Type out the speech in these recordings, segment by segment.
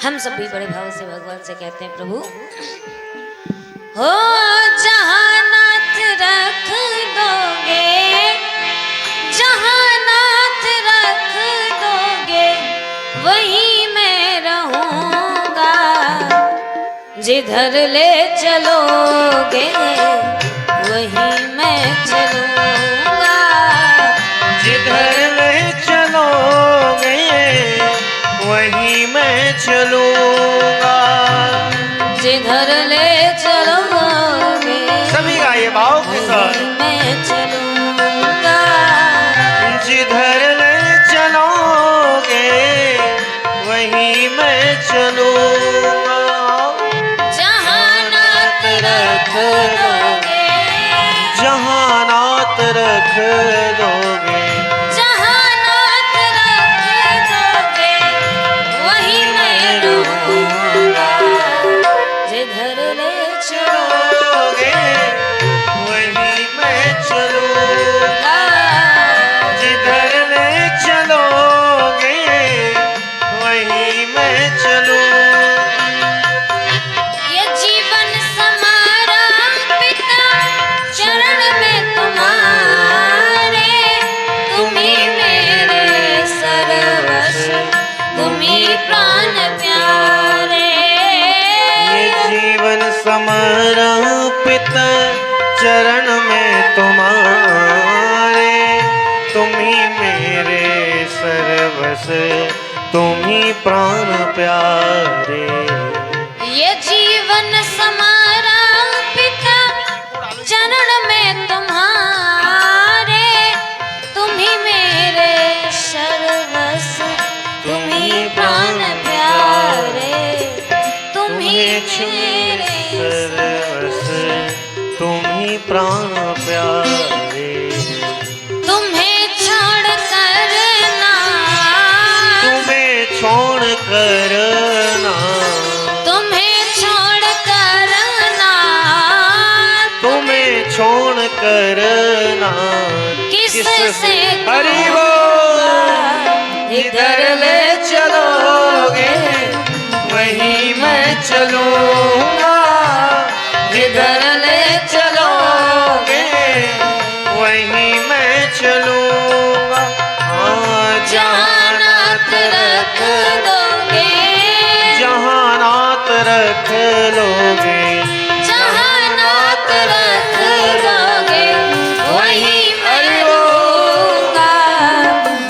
हम सब भी बड़े भाव से भगवान से कहते हैं, प्रभु हो जहाँ नाथ रख दोगे, जहाँ नाथ रख दोगे वहीं मैं रहूँगा, जिधर ले चलोगे वहीं मैं चलूँगा, जिधर ले चलोगे वहीं मैं चलूँगा, जिधर ले चलोगे सभी गाइए भाव के साथ, वहीं मैं चलूँगा, जिधर ले चलोगे वहीं मैं चलूँगा, जहाँ नाथ रख दोगे, जहाँ नाथ रख दोगे जहाँ नाथ रख दोगे वहीं मैं रहूँगा, जिधर ले चलोगे वहीं मैं चलूँगा, जिधर ले चलोगे वहीं मैं चलूँगा। ये जीवन समारा पिता चरण में तुम्हारे, तुम्ही मेरे सर्वस्व, तुम्ही प्राण प्यारे, ये जीवन समर्पित चरण में तुम्हारे, तुम्ही मेरे सर्वस्व, तुम्ही प्राण प्यारे। ये जीवन समारा पिता चरण में तुम्हारे, तुम्ही मेरे सर्वस्व, तुम्ही प्राण प्यारे, तुम्ही मेरे सर्वस्व, तुम्ही प्राण प्यारे। तुम्हें छोड़ कर ना, तुम्हें छोड़ कर ना, तुम्हें छोड़ कर ना, तुम्हें छोड़ कर ना, किससे हरि बोल। जिधर ले चलोगे वहीं मैं चलूँगा, जिधर ले चलोगे वहीं मैं चलूँगा। हाँ, जहाँ नाथ रख दोगे, जहाँ नाथ रख लोगे, जहाँ नाथ रख दोगे वहीं मैं रहूँगा,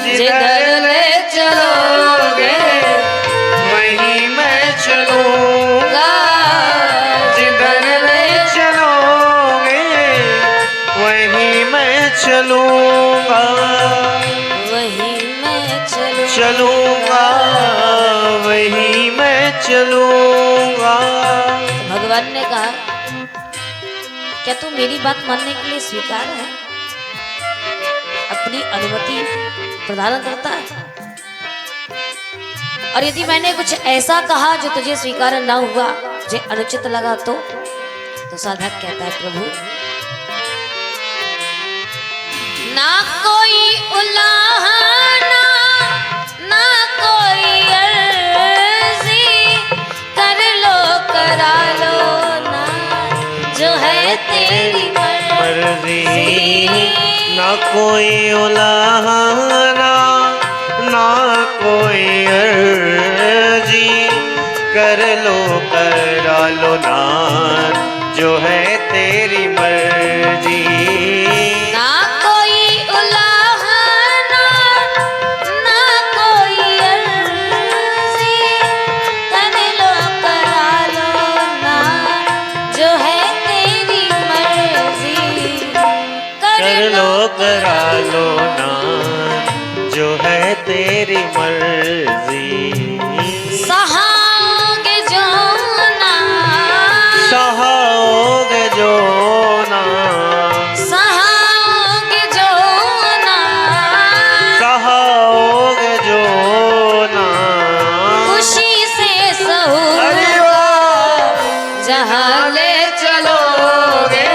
जिधर ले चलोगे वहीं मैं चलूँगा, जिधर ले चलोगे वहीं मैं चलूँगा, वहीं मैं चलूँगा, वहीं मैं चलूँगा। भगवान ने कहा, क्या तू मेरी बात मानने के लिए स्वीकार है, अपनी अनुमति प्रदान करता है? और यदि मैंने कुछ ऐसा कहा जो तुझे स्वीकार ना हुआ, तुझे अनुचित लगा तो साधक कहता है, प्रभु ना कोई उलाहना, ना कोई अर्जी, कर लो करा लो ना, जो है तेरी मर्जी। ना कोई उलाहना, ना कोई अर्जी, कर लो करा लो ना, जो है तेरी मर्जी। ना कोई उलाहना, ना कोई अर्जी, कर लो करा लो ना, जो है तेरी मर्जी, कर लो करा लो ना, जो है तेरी मर्जी। सहाओगे जो ना, सहाओगे जो ना, सहाओगे जो ना, सहाओगे जो ना, खुशी से सहू, अरे वाह। जहाँ ले चलोगे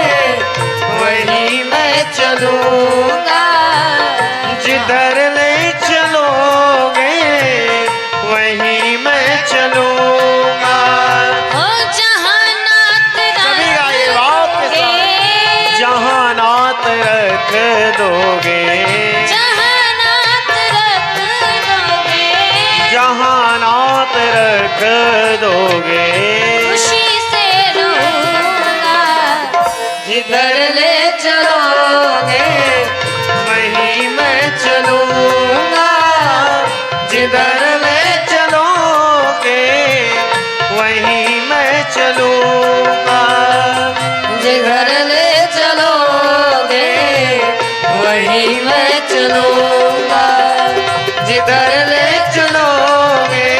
वहीं मैं चलूँगा, नात रख दोगे, खुशी से रहूंगा, जिधर ले चलोगे वहीं मैं चलूंगा, जिधर ले चलोगे वहीं मैं चलूंगा, जिधर ले चलोगे वहीं मैं चलूंगा, जिधर ले चलोगे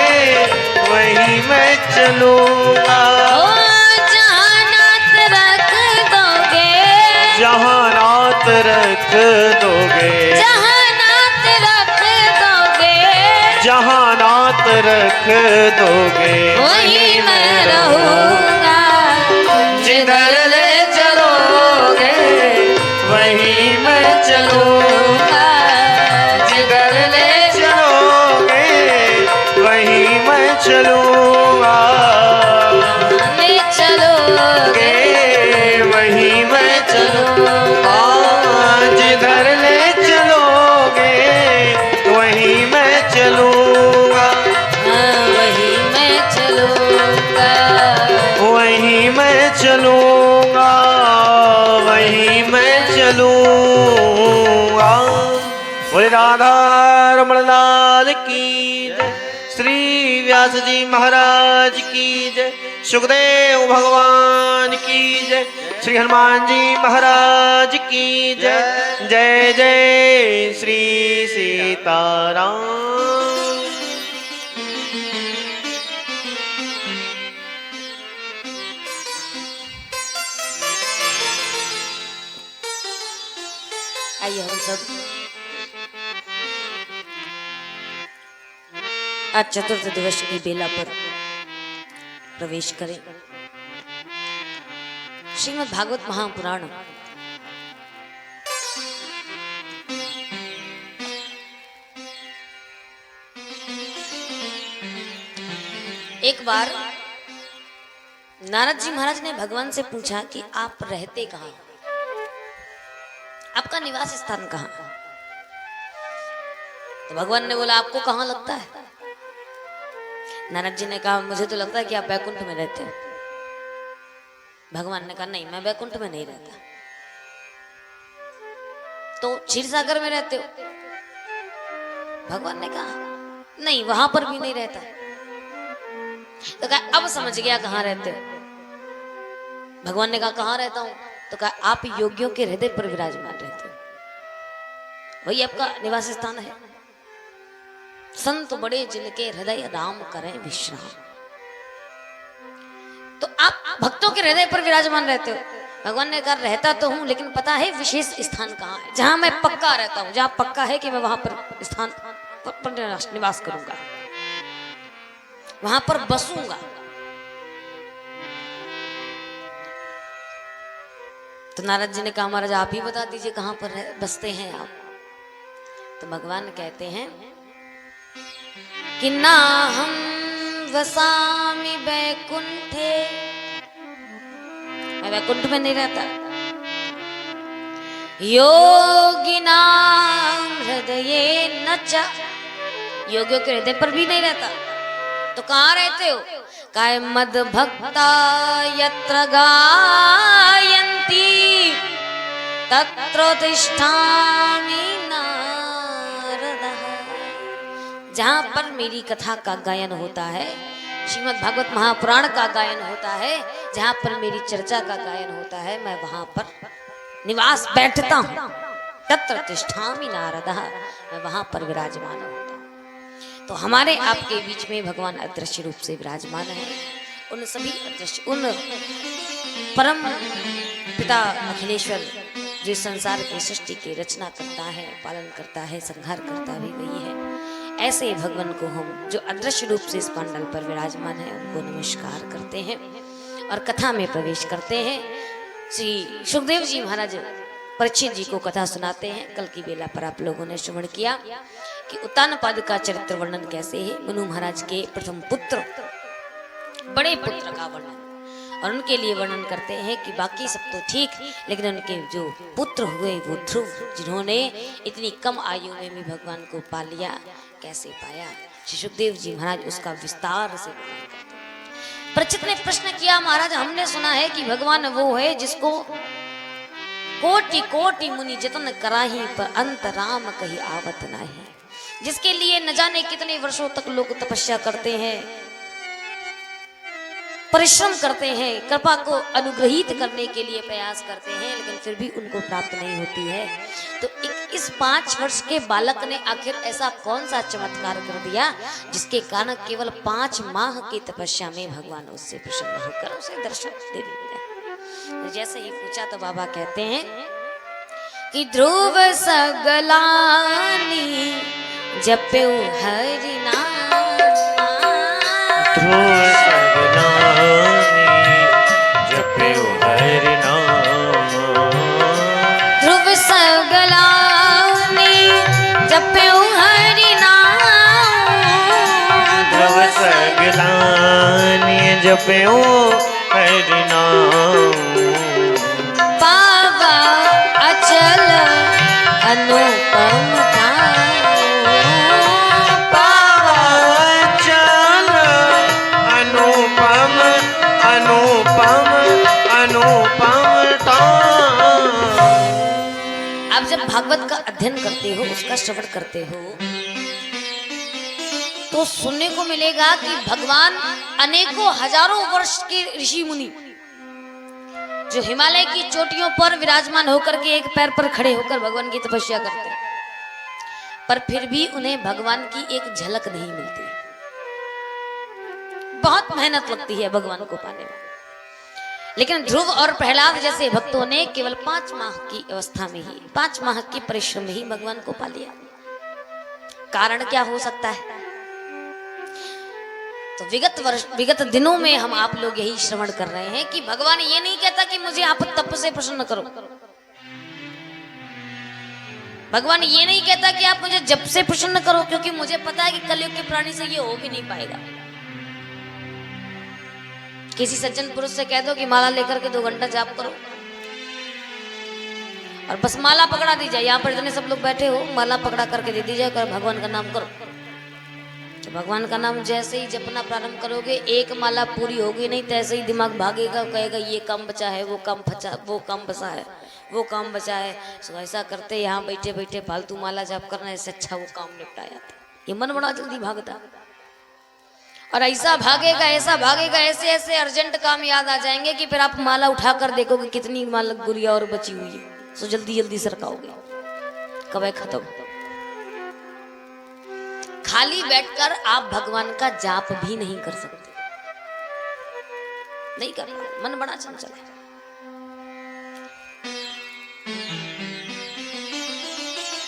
वहीं मैं चलूंगा। ओ जहाँ नात रख दोगे, जहाँ नात रख दोगे, जहाँ नात रख दोगे, जहाँ नात रख दोगे वहीं मैं रहूंगा, जिधर ले चलोगे वहीं मैं चलूंगा, जिधर ले चलोगे वहीं मैं चलूंगा, मैं चलोगे वहीं मैं चलूंगा, जिधर ले चलोगे वहीं मैं चलूंगा, वहीं मैं चलूंगा, वहीं मैं चलूंगा, वहीं मैं चलूंगा। बोले राधा रमण लाल की जय, श्री व्यास जी महाराज की जय, सुखदेव भगवान की जय, श्री हनुमान जी महाराज की जय, जय जय श्री सीताराम। आइए हम सब आज चतुर्थ दिवस की बेला पर प्रवेश करें। श्रीमद् भागवत महापुराण एक बार नारद जी महाराज ने भगवान से पूछा कि आप रहते कहाँ हैं? आपका निवास स्थान कहाँ है? तो भगवान ने बोला आपको कहाँ लगता है? नारद जी ने कहा मुझे तो लगता है कि आप बैकुंठ में रहते हो। भगवान ने कहा नहीं, मैं बैकुंठ में नहीं रहता। तो क्षीरसागर में रहते हो? भगवान ने कहा नहीं, वहां पर भी नहीं रहता। तो कहा अब समझ गया कहाँ रहते हो। भगवान ने कहा कहाँ रहता हूं? तो कहा आप योगियों के हृदय पर विराजमान रहते हो, वही आपका निवास स्थान है। संत बड़े जिनके हृदय राम करें विश्राम। तो आप भक्तों के हृदय पर विराजमान रहते हो। भगवान ने कहा रहता तो हूं, लेकिन पता है विशेष स्थान कहाँ है, जहां मैं पक्का रहता हूं, जहां पक्का है कि मैं वहां पर स्थान पर निवास करूंगा, वहां पर बसूंगा। तो नारद जी ने कहा महाराज आप ही बता दीजिए कहां पर बसते हैं आप। तो भगवान कहते हैं कि ना हम वसामि वैकुंठे, मैं वैकुंठ में नहीं रहता। योगिनां हृदये न च, योगियों के हृदय पर भी नहीं रहता। तो कहाँ रहते हो? काय मद भक्ता यत्र गायन्ति तत्र तिष्ठामि नारदः। जहाँ पर मेरी कथा का गायन होता है, श्रीमद् भागवत महापुराण का गायन होता है, जहाँ पर मेरी चर्चा का गायन होता है, मैं वहां पर निवास बैठता हूँ। तत्र तिष्ठामि नारदः, मैं वहां पर विराजमान होता हूँ। तो हमारे आपके बीच में भगवान अदृश्य रूप से विराजमान है। उन सभी अदृश्य, उन परम पिता अखिलेश्वर जो संसार की सृष्टि की रचना करता है, पालन करता है, संहार करता भी वही है। ऐसे भगवान को हम जो अदृश्य रूप से इस पांडल पर विराजमान है उनको नमस्कार करते हैं और कथा में प्रवेश करते हैं। श्री सुखदेव जी महाराज परीक्षित जी को कथा सुनाते हैं। कल की बेला पर आप लोगों ने श्रवण किया कि उत्तानपाद का चरित्र वर्णन कैसे है। मनु महाराज के प्रथम पुत्र, बड़े पुत्र का वर्णन, और उनके लिए वर्णन करते हैं कि बाकी सब तो ठीक, लेकिन उनके जो पुत्र हुए वो ध्रुव, जिन्होंने इतनी कम आयु में भी भगवान को पा लिया, कैसे पाया। श्री सुखदेव जी महाराज उसका विस्तार से वर्णन करते हैं। परीक्षित ने प्रश्न किया, महाराज हमने सुना है कि भगवान वो है जिसको कोटि कोटि मुनि जतन कराही पर अंत राम कही आवत नाही, जिसके लिए न जाने कितने वर्षों तक लोग तपस्या करते हैं, परिश्रम करते हैं, कृपा को अनुग्रहित करने के लिए प्रयास करते हैं, लेकिन फिर भी उनको प्राप्त नहीं होती है। तो इस 5 वर्ष के बालक ने आखिर ऐसा कौन सा चमत्कार कर दिया जिसके कारण केवल 5 माह की तपस्या में भगवान उससे प्रसन्न होकर उसे दर्शन दे दिया। तो जैसे ही पूछा तो बाबा कहते हैं कि ध्रुव सगलानी जप्यो हरि नाम, ध्रुव सगलानी जप्यो हरि नाम, ध्रुव सगलानी जप्यो हरि नाम, ध्रुव सगलानी जप्यो हरि नाम, पावा अचल अनुपम भागवत का अध्ययन करते हो, उसका श्रवण करते हो, तो सुनने को मिलेगा कि भगवान अनेकों हजारों वर्ष के ऋषि मुनि जो हिमालय की चोटियों पर विराजमान होकर के एक पैर पर खड़े होकर भगवान की तपस्या करते हैं, पर फिर भी उन्हें भगवान की एक झलक नहीं मिलती। बहुत मेहनत लगती है भगवान को पाने में, लेकिन ध्रुव और प्रहलाद जैसे भक्तों ने केवल 5 माह की अवस्था में ही, 5 माह की परिश्रम में ही भगवान को पा लिया। कारण क्या हो सकता है? तो विगत दिनों में हम आप लोग यही श्रवण कर रहे हैं कि भगवान ये नहीं कहता कि मुझे आप तप से प्रसन्न करो, भगवान ये नहीं कहता कि आप मुझे जप से प्रसन्न करो, क्योंकि मुझे पता है कि कलयुग के प्राणी से ये हो भी नहीं पाएगा। किसी सज्जन पुरुष से कह दो कि माला लेकर के 2 घंटा जाप करो, और बस माला पकड़ा दी जाए, यहाँ पर इतने सब लोग बैठे हो, माला पकड़ा करके दे दी जाए, कर भगवान का नाम करो। तो भगवान का नाम जैसे ही जपना प्रारंभ करोगे, एक माला पूरी होगी नहीं, तैसे ही दिमाग भागेगा, कहेगा ये काम बचा है, वो काम बचा, वो काम बचा है, वो काम बचा है। सो ऐसा करते यहाँ बैठे बैठे फालतू माला जाप करना, इससे अच्छा वो काम निपटा जाता। ये मन बड़ा जल्दी भागता, और ऐसा भागेगा, ऐसा भागेगा, ऐसे ऐसे अर्जेंट काम याद आ जाएंगे कि फिर आप माला उठाकर देखोगे कितनी माला गुड़िया और बची हुई है, सो जल्दी जल्दी सरकाओगे, कब है खत्म। खाली बैठकर आप भगवान का जाप भी नहीं कर सकते, नहीं कर पाए, मन बड़ा चंचल है।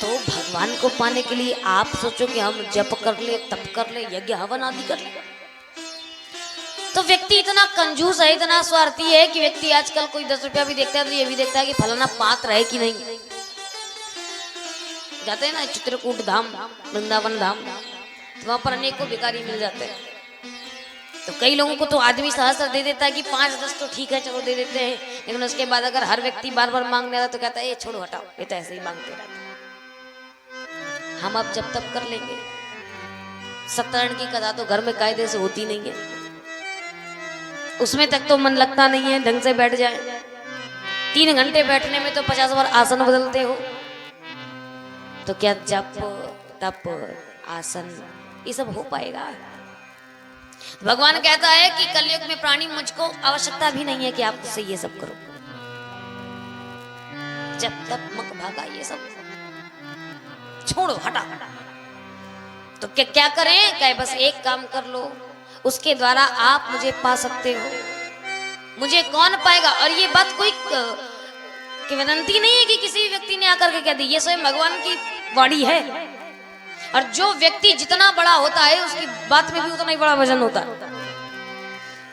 तो भगवान को पाने के लिए आप सोचो कि हम जप कर ले, तप कर ले, यज्ञ हवन आदि कर ले, तो व्यक्ति इतना कंजूस है, इतना स्वार्थी है कि व्यक्ति आजकल कोई 10 रुपया भी देखता है तो ये भी देखता है कि फलाना पात्र है कि नहीं। जाते हैं ना चित्रकूट धाम, वृंदावन धाम, तो वहां पर अनेकों भिखारी मिल जाते हैं। तो कई लोगों को तो आदमी सहस्त्र दे देता है कि 5-10 तो ठीक है, चलो दे देते हैं, लेकिन उसके बाद अगर हर व्यक्ति बार बार मांगने आता तो कहता है ये छोड़ो हटाओ, ये तो ऐसे ही मांगते रहते। हम अब जब तक कर लेंगे, सत्यनारायण की कथा तो घर में कायदे से होती नहीं है, उसमें तक तो मन लगता नहीं है ढंग से बैठ जाए। 3 घंटे बैठने में तो 50 बार आसन बदलते हो, तो क्या जप तप आसन ये सब हो पाएगा? भगवान कहता है कि कलयुग में प्राणी, मुझको आवश्यकता भी नहीं है कि आप उससे ये सब करो, जब तक मक भागा ये सब छोड़ो, हटा। तो क्या करें? कहे बस एक काम कर लो, उसके द्वारा आप मुझे पा सकते हो, मुझे कौन पाएगा? और ये बात कोई कि विनंती नहीं है कि किसी व्यक्ति ने आकर के कह दी, ये स्वयं भगवान की वाणी है। और जो व्यक्ति जितना बड़ा होता है उसकी बात में भी उतना ही बड़ा वजन होता है।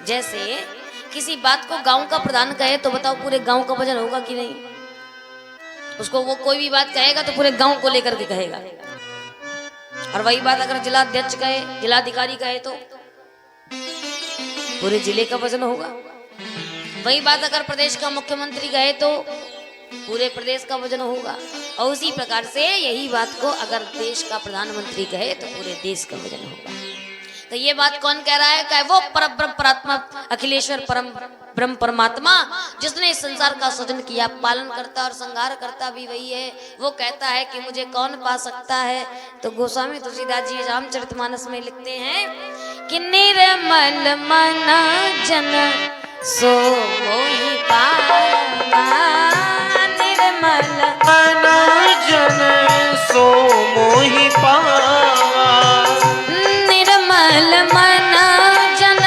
जैसे किसी बात को गांव का प्रधान कहे तो बताओ पूरे गांव का वजन होगा कि नहीं? उसको वो कोई भी बात कहेगा तो पूरे गांव को लेकर के कहेगा, और वही बात अगर जिलाध्यक्ष कहे, जिलाधिकारी कहे तो पूरे जिले का वजन होगा। वही बात अगर प्रदेश का मुख्यमंत्री कहे तो पूरे प्रदेश का वजन होगा, और उसी प्रकार से यही बात को अगर देश का प्रधानमंत्री कहे तो पूरे देश का वजन होगा। तो ये बात कौन कह रहा है? कहे वो परब्रह्म परात्मा अखिलेश्वर परम ब्रह्म परमात्मा जिसने इस संसार का सृजन किया, पालन करता और संहार करता भी वही है। वो कहता है कि मुझे कौन पा सकता है? तो गोस्वामी तुलसीदास जी रामचरितमानस में लिखते हैं कि निर्मल मन जन सो मोहि पावा, निर्मल मन जन सो मोहि पावा, निर्मल मन जन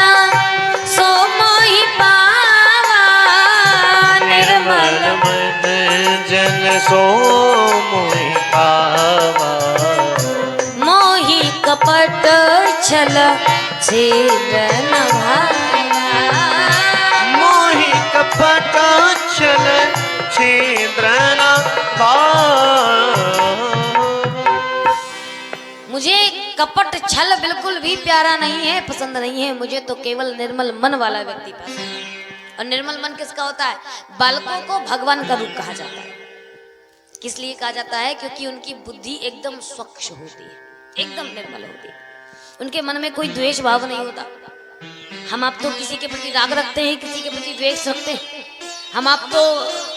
सो मोहि पावा, निर्मल मन जन सो मोहि पावा, मोहि कपट छल छेद न भाया, मोहि कपट छल छिद्र न भाया। मुझे कपट छल बिल्कुल भी प्यारा नहीं है, पसंद नहीं है। मुझे तो केवल निर्मल मन वाला व्यक्ति पसंद है। और निर्मल मन किसका होता है? बालकों को भगवान का रूप कहा जाता है। किस लिए कहा जाता है? क्योंकि उनकी बुद्धि एकदम स्वच्छ होती है, एकदम निर्मल होती है। उनके मन में कोई द्वेष भाव नहीं होता। हम आप तो किसी के प्रति राग रखते हैं, किसी के प्रति द्वेष रखते हैं। हम आप तो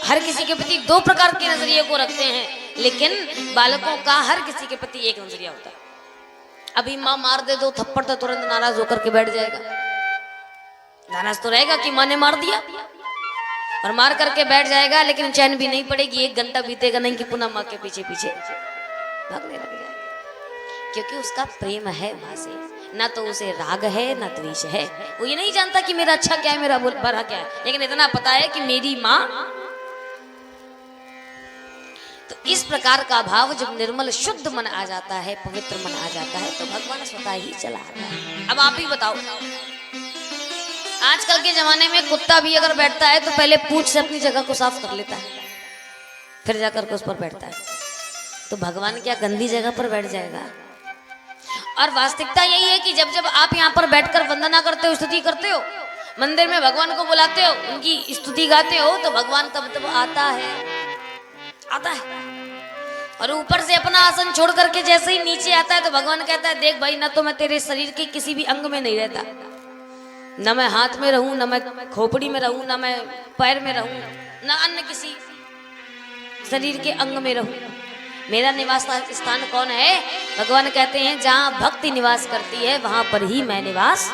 हर किसी के प्रति दो प्रकार के नजरिए को रखते हैं, लेकिन बालकों का हर किसी के प्रति एक नजरिया होता है। अभी माँ मार दे दो थप्पड़ तो तुरंत नाराज होकर के बैठ जाएगा। नाराज तो रहेगा कि माँ ने मार दिया, और मार करके बैठ जाएगा, लेकिन चैन भी नहीं पड़ेगी। 1 घंटा बीतेगा नहीं कि पुनः माँ के पीछे पीछे भागने लग जाएगा, क्योंकि उसका प्रेम है माँ से। ना तो उसे राग है ना द्वेष है। वो ये नहीं जानता कि मेरा अच्छा क्या है, मेरा बुरा क्या है, लेकिन इतना पता है कि मेरी माँ। तो इस प्रकार का भाव जब निर्मल शुद्ध मन आ जाता है, पवित्र मन आ जाता है, तो भगवान स्वतः ही चला आता है। अब आप ही बताओ, आजकल के जमाने में कुत्ता भी अगर बैठता है तो पहले पूंछ से अपनी जगह को साफ कर लेता है, फिर जाकर के उस पर बैठता है। तो भगवान क्या गंदी जगह पर बैठ जाएगा? और वास्तविकता यही है कि जब जब आप यहाँ पर बैठकर वंदना करते हो, स्तुति करते हो, मंदिर में भगवान को बुलाते हो, उनकी स्तुति गाते हो, तो भगवान तब तब आता है। और ऊपर से अपना आसन छोड़ करके जैसे ही नीचे आता है तो भगवान कहता है, देख भाई, ना तो मैं तेरे शरीर के किसी भी अंग में नहीं रहता, ना मैं हाथ में रहूं, ना मैं खोपड़ी में रहूं, ना मैं पैर में रहूं, ना अन्य किसी शरीर के अंग में रहूं। मेरा निवास स्थान कौन है? भगवान कहते हैं, जहां भक्ति निवास करती है वहां पर ही मैं निवास।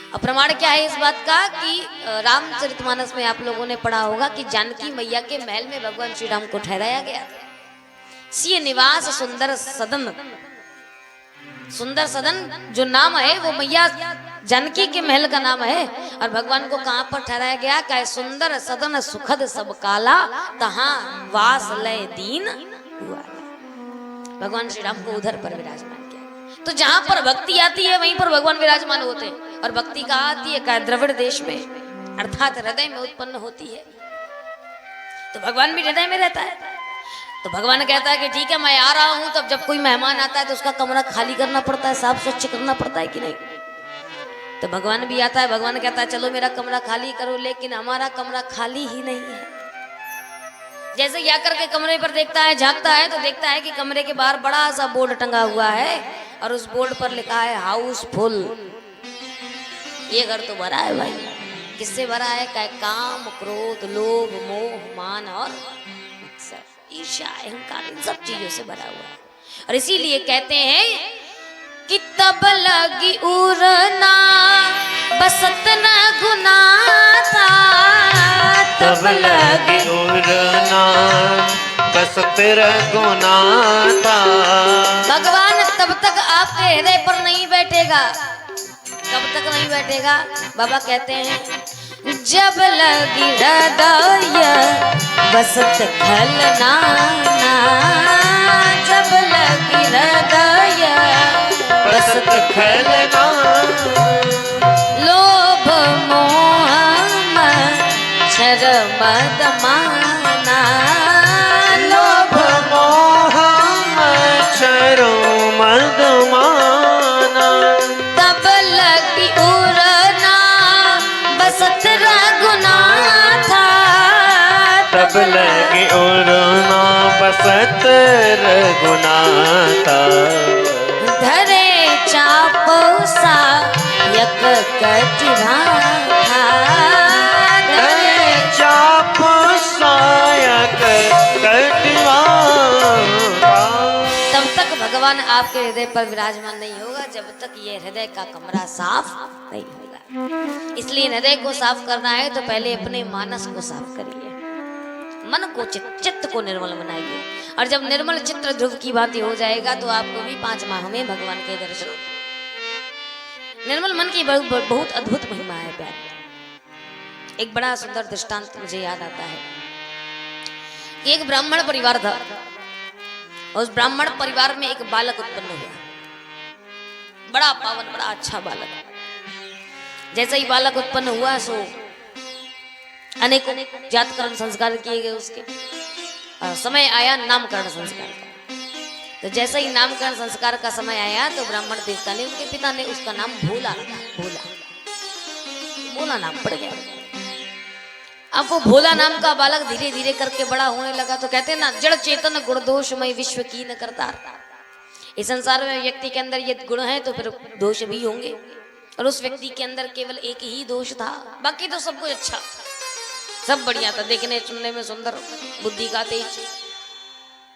और प्रमाण क्या है इस बात का कि रामचरितमानस में आप लोगों ने पढ़ा होगा कि जानकी मैया के महल में भगवान श्री राम को ठहराया गया। सिय निवास सुंदर सदन, सुंदर सदन जो नाम है वो मैया जानकी के महल का नाम है। और भगवान को कहां पर ठहराया गया? कहे सुंदर सदन सुखद सब काला, तहां वास लय दीन हुआ। भगवान श्री राम को उधर पर विराजमान किया। तो जहां पर भक्ति आती है वहीं पर भगवान विराजमान होते हैं। और भक्ति कहाँ आती है? कहे द्रविड़ देश में, अर्थात हृदय में उत्पन्न होती है। तो भगवान भी हृदय में रहता है। तो भगवान कहता है कि ठीक है, मैं आ रहा हूं। तब जब कोई मेहमान आता है तो उसका कमरा खाली करना पड़ता है, साफ स्वच्छ करना पड़ता है कि नहीं? तो भगवान भी आता है, भगवान कहता है चलो मेरा कमरा खाली करो, लेकिन हमारा कमरा खाली ही नहीं है। जैसे ही आकर के कमरे पर देखता है, झांकता है, तो देखता है कि कमरे के बाहर बड़ा सा बोर्ड टंगा हुआ है और उस बोर्ड पर लिखा है हाउसफुल। ये घर तो भरा है भाई। किससे भरा है? कहे काम, क्रोध, लोभ, मोह, मान और ईर्ष्या, अहंकार, इन सब चीजों से भरा हुआ है। और इसीलिए कहते हैं कि तब लगी उड़ना बसत न गुना था, तब लगी उड़ना बसत गुना था। भगवान तब तक आपके हृदय पर नहीं बैठेगा। कब तक नहीं बैठेगा? बाबा कहते हैं, जब लगी हृदय बसत खलना, जब लगी हृदय बसत खलना, लोभ मोह मच्छर मद माना, लोभ मोह मच्छर मद माना। तब लगी उड़ना बसत रघुना था, तब लगी उड़ना बसत रघुना था। धरे चा कटिवा चाप सायक कटवा। तब तक भगवान आपके हृदय पर विराजमान नहीं होगा जब तक ये हृदय का कमरा साफ नहीं होगा। इसलिए हृदय को साफ करना है तो पहले अपने मानस को साफ करिए, मन को चित्त को निर्मल बनाइए। और जब निर्मल चित्र ध्रुव की भांति हो जाएगा तो आपको भी 5 माह में भगवान के दर्शन। निर्मल मन की बहुत अद्भुत महिमा है प्यार। एक बड़ा सुंदर दृष्टांत मुझे याद आता है कि एक ब्राह्मण परिवार था। उस ब्राह्मण परिवार में एक बालक उत्पन्न हुआ, बड़ा पावन, बड़ा अच्छा बालक। जैसे ही बालक उत्पन्न हुआ सो अनेकों जातकरण संस्कार किए गए उसके। समय आया नामकरण संस्कार का। तो जैसे ही नामकरण संस्कार का समय आया तो ब्राह्मण देवता ने, उनके पिता ने उसका नाम भोला रखा। भोला नाम पड़ गया। अब वो भोला नाम का बालक धीरे धीरे करके बड़ा होने लगा। तो कहते हैं ना, जड़ चेतन गुण दोषमय विश्व की न करता। इस संसार में व्यक्ति के अंदर ये गुण है तो फिर दोष भी होंगे। और उस व्यक्ति के अंदर केवल एक ही दोष था, बाकी तो सब कुछ अच्छा, सब बढ़िया था, देखने सुनने में सुंदर, बुद्धि का तेज,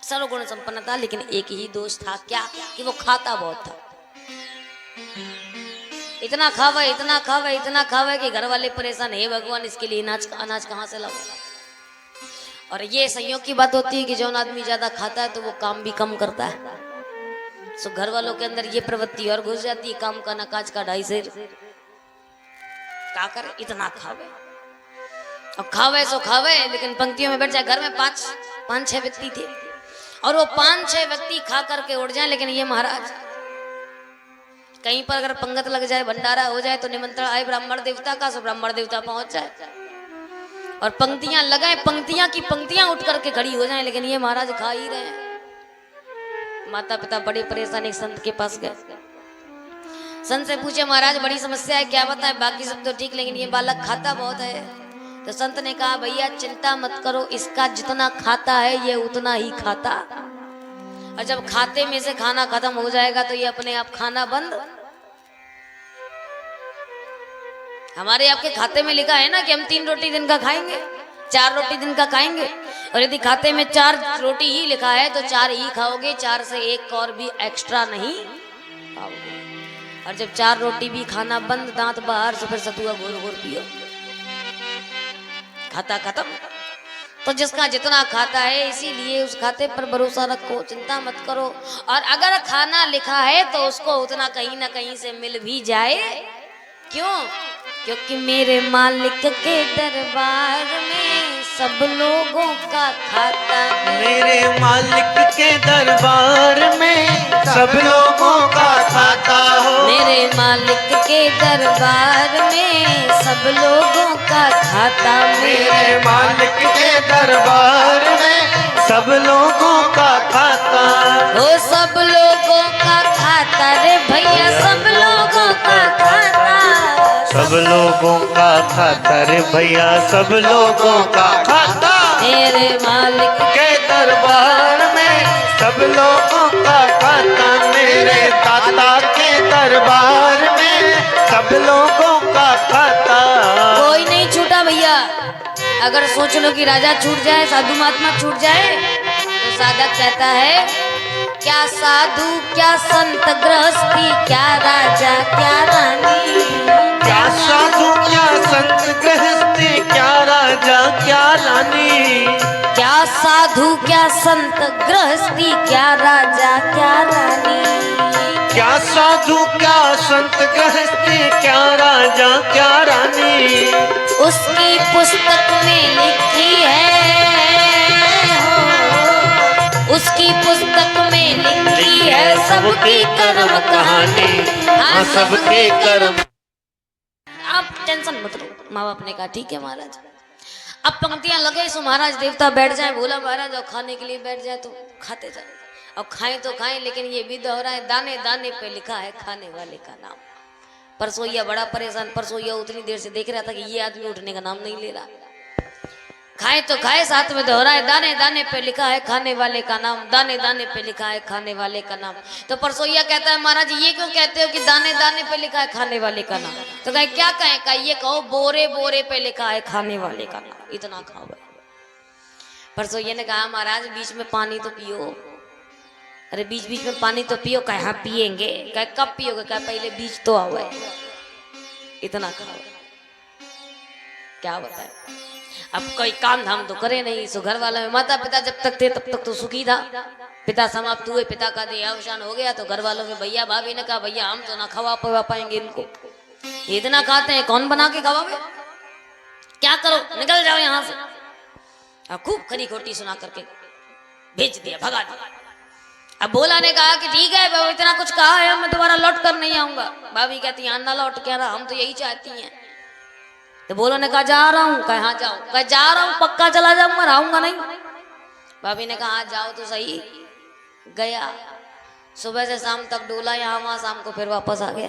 सर्वगुण संपन्न था। लेकिन एक ही दोष था, क्या? कि वो खाता बहुत था। इतना खावा, इतना खावा, इतना खावा कि घर वाले परेशान, हे भगवान इसके लिए अनाज कहाँ से लाओ। और ये संयोग की बात होती है कि जो आदमी ज्यादा खाता है तो वो काम भी कम करता है। सो घर वालों के अंदर ये प्रवृत्ति और घुस जाती है, काम का नकाज का 2.5 सेर, क्या करे, इतना खावे। और खावे सो खावे, लेकिन पंक्तियों में बैठ जाए। घर में 5-6 व्यक्ति थे और वो 5-6 व्यक्ति खा करके उड़ जाए। लेकिन ये महाराज कहीं पर अगर पंगत लग जाए, भंडारा हो जाए तो निमंत्रण आए ब्राह्मण देवता का, सो ब्राह्मण देवता पहुंच जाए और पंक्तियां लगाए, पंक्तियां की पंक्तियां उठ करके खड़ी हो जाए। लेकिन ये महाराज खा ही रहे हैं। माता पिता बड़े परेशान एक संत के पास गए। संत से पूछे, महाराज बड़ी समस्या है, क्या बताए? बाकी सब तो ठीक, लेकिन ये बालक खाता बहुत है। तो संत ने कहा, भैया चिंता मत करो, इसका जितना खाता है ये उतना ही खाता। और जब खाते में से खाना खत्म हो जाएगा तो ये अपने आप खाना बंद। हमारे आपके खाते में लिखा है ना कि हम 3 रोटी दिन का खाएंगे, 4 रोटी दिन का खाएंगे। और यदि खाते में 4 रोटी ही लिखा है तो 4 ही खाओगे, 4 से एक और भी एक्स्ट्रा नहीं खाओगे। और जब 4 रोटी भी खाना बंद, दांत बाहर, तो फिर सतुआ घोर घोर पियो, खाता खत्म। तो जिसका जितना खाता है, इसीलिए उस खाते पर भरोसा रखो, चिंता मत करो। और अगर खाना लिखा है तो उसको उतना कहीं ना कहीं से मिल भी जाए। क्यों? क्योंकि मेरे मालिक के दरबार में सब लोगों का खाता। मेरे मालिक के दरबार में सब लोगों का खाता हो। मेरे मालिक के दरबार में सब लोगों का खाता। मेरे मालिक के दरबार में सब लोगों का खाता। ओ सब लोगों का खाता रे भैया, सब लोगों का खाता। सब लोगों का खाता रे भैया, सब लोगों का खाता। मेरे मालिक के दरबार में सब लोगों का खाता। मेरे दाता के दरबार में सब लोगों का खाता। कोई नहीं छूटा भैया। अगर सोच लो कि राजा छूट जाए, साधु महात्मा छूट जाए, तो साधक कहता है, क्या साधु क्या संत गृहस्थी, क्या राजा क्या रानी। क्या साधु क्या संत गृहस्थी, क्या राजा क्या रानी। क्या साधु क्या संत गृहस्थी, क्या राजा क्या रानी। क्या साधु क्या संत गृहस्थी, क्या राजा क्या रानी। उसकी पुस्तक में लिखी है हो, उसकी पुस्तक में लिखी है सबकी कर्म कहानी। हाँ सबके कर्म। आप टेंशन मत लो। माँ बाप ने कहा ठीक है महाराज। अब पंक्तियां लगे सो महाराज देवता बैठ जाए, बोला महाराज और खाने के लिए बैठ जाए तो खाते जाए। और खाएं तो खाएं, लेकिन ये विध हो रहा है, दाने दाने पे लिखा है खाने वाले का नाम। परसोइया बड़ा परेशान, परसोइया उतनी देर से देख रहा था कि ये आदमी उठने का नाम नहीं ले रहा। खाए तो खाए, साथ में दोहराए, दाने दाने पे लिखा है खाने वाले का नाम, दाने दाने पे लिखा है खाने वाले का नाम। तो परसोइया कहता है महाराज ये क्यों कहते हो कि दाने दाने पे लिखा है खाने वाले का नाम? तो कहे क्या कहें? का ये कहो बोरे बोरे पे लिखा है खाने वाले का नाम, इतना खाओ। परसोइया ने कहा महाराज बीच में पानी तो पियो। अरे बीच बीच में पानी तो पियो। कहे हाँ पियेंगे। कहे कब पियोगे? कहे पहले बीच तो आओ, इतना खाओ। क्या बताए, अब कोई काम धाम तो करे नहीं। सो घर वालों में माता पिता जब तक थे तब तक तो सुखी था। पिता समाप्त हुए, पिता का देहावसान हो गया तो घर वालों में भैया भाभी ने कहा भैया हम तो ना खवा पवा पाएंगे इनको, ये इतना खाते हैं कौन बना के खवावे, क्या करो निकल जाओ यहाँ से। अब खूब खरी खोटी सुना करके भेज दिया, भगा दिया। अब भोला ने कहा कि ठीक है बाबू इतना कुछ कहा है, मैं दोबारा लौट कर नहीं आऊंगा। भाभी कहती है ना लौट के आना, हम तो यही चाहती हैं। तो भोला ने कहा जा रहा हूँ। कहा हाँ जाओ। कहा जा रहा हूँ पक्का चला जाऊंगा, रहूंगा नहीं। भाभी ने कहा जाओ तो सही। गया, सुबह से शाम तक डोला यहाँ वहां, शाम को फिर वापस आ गया।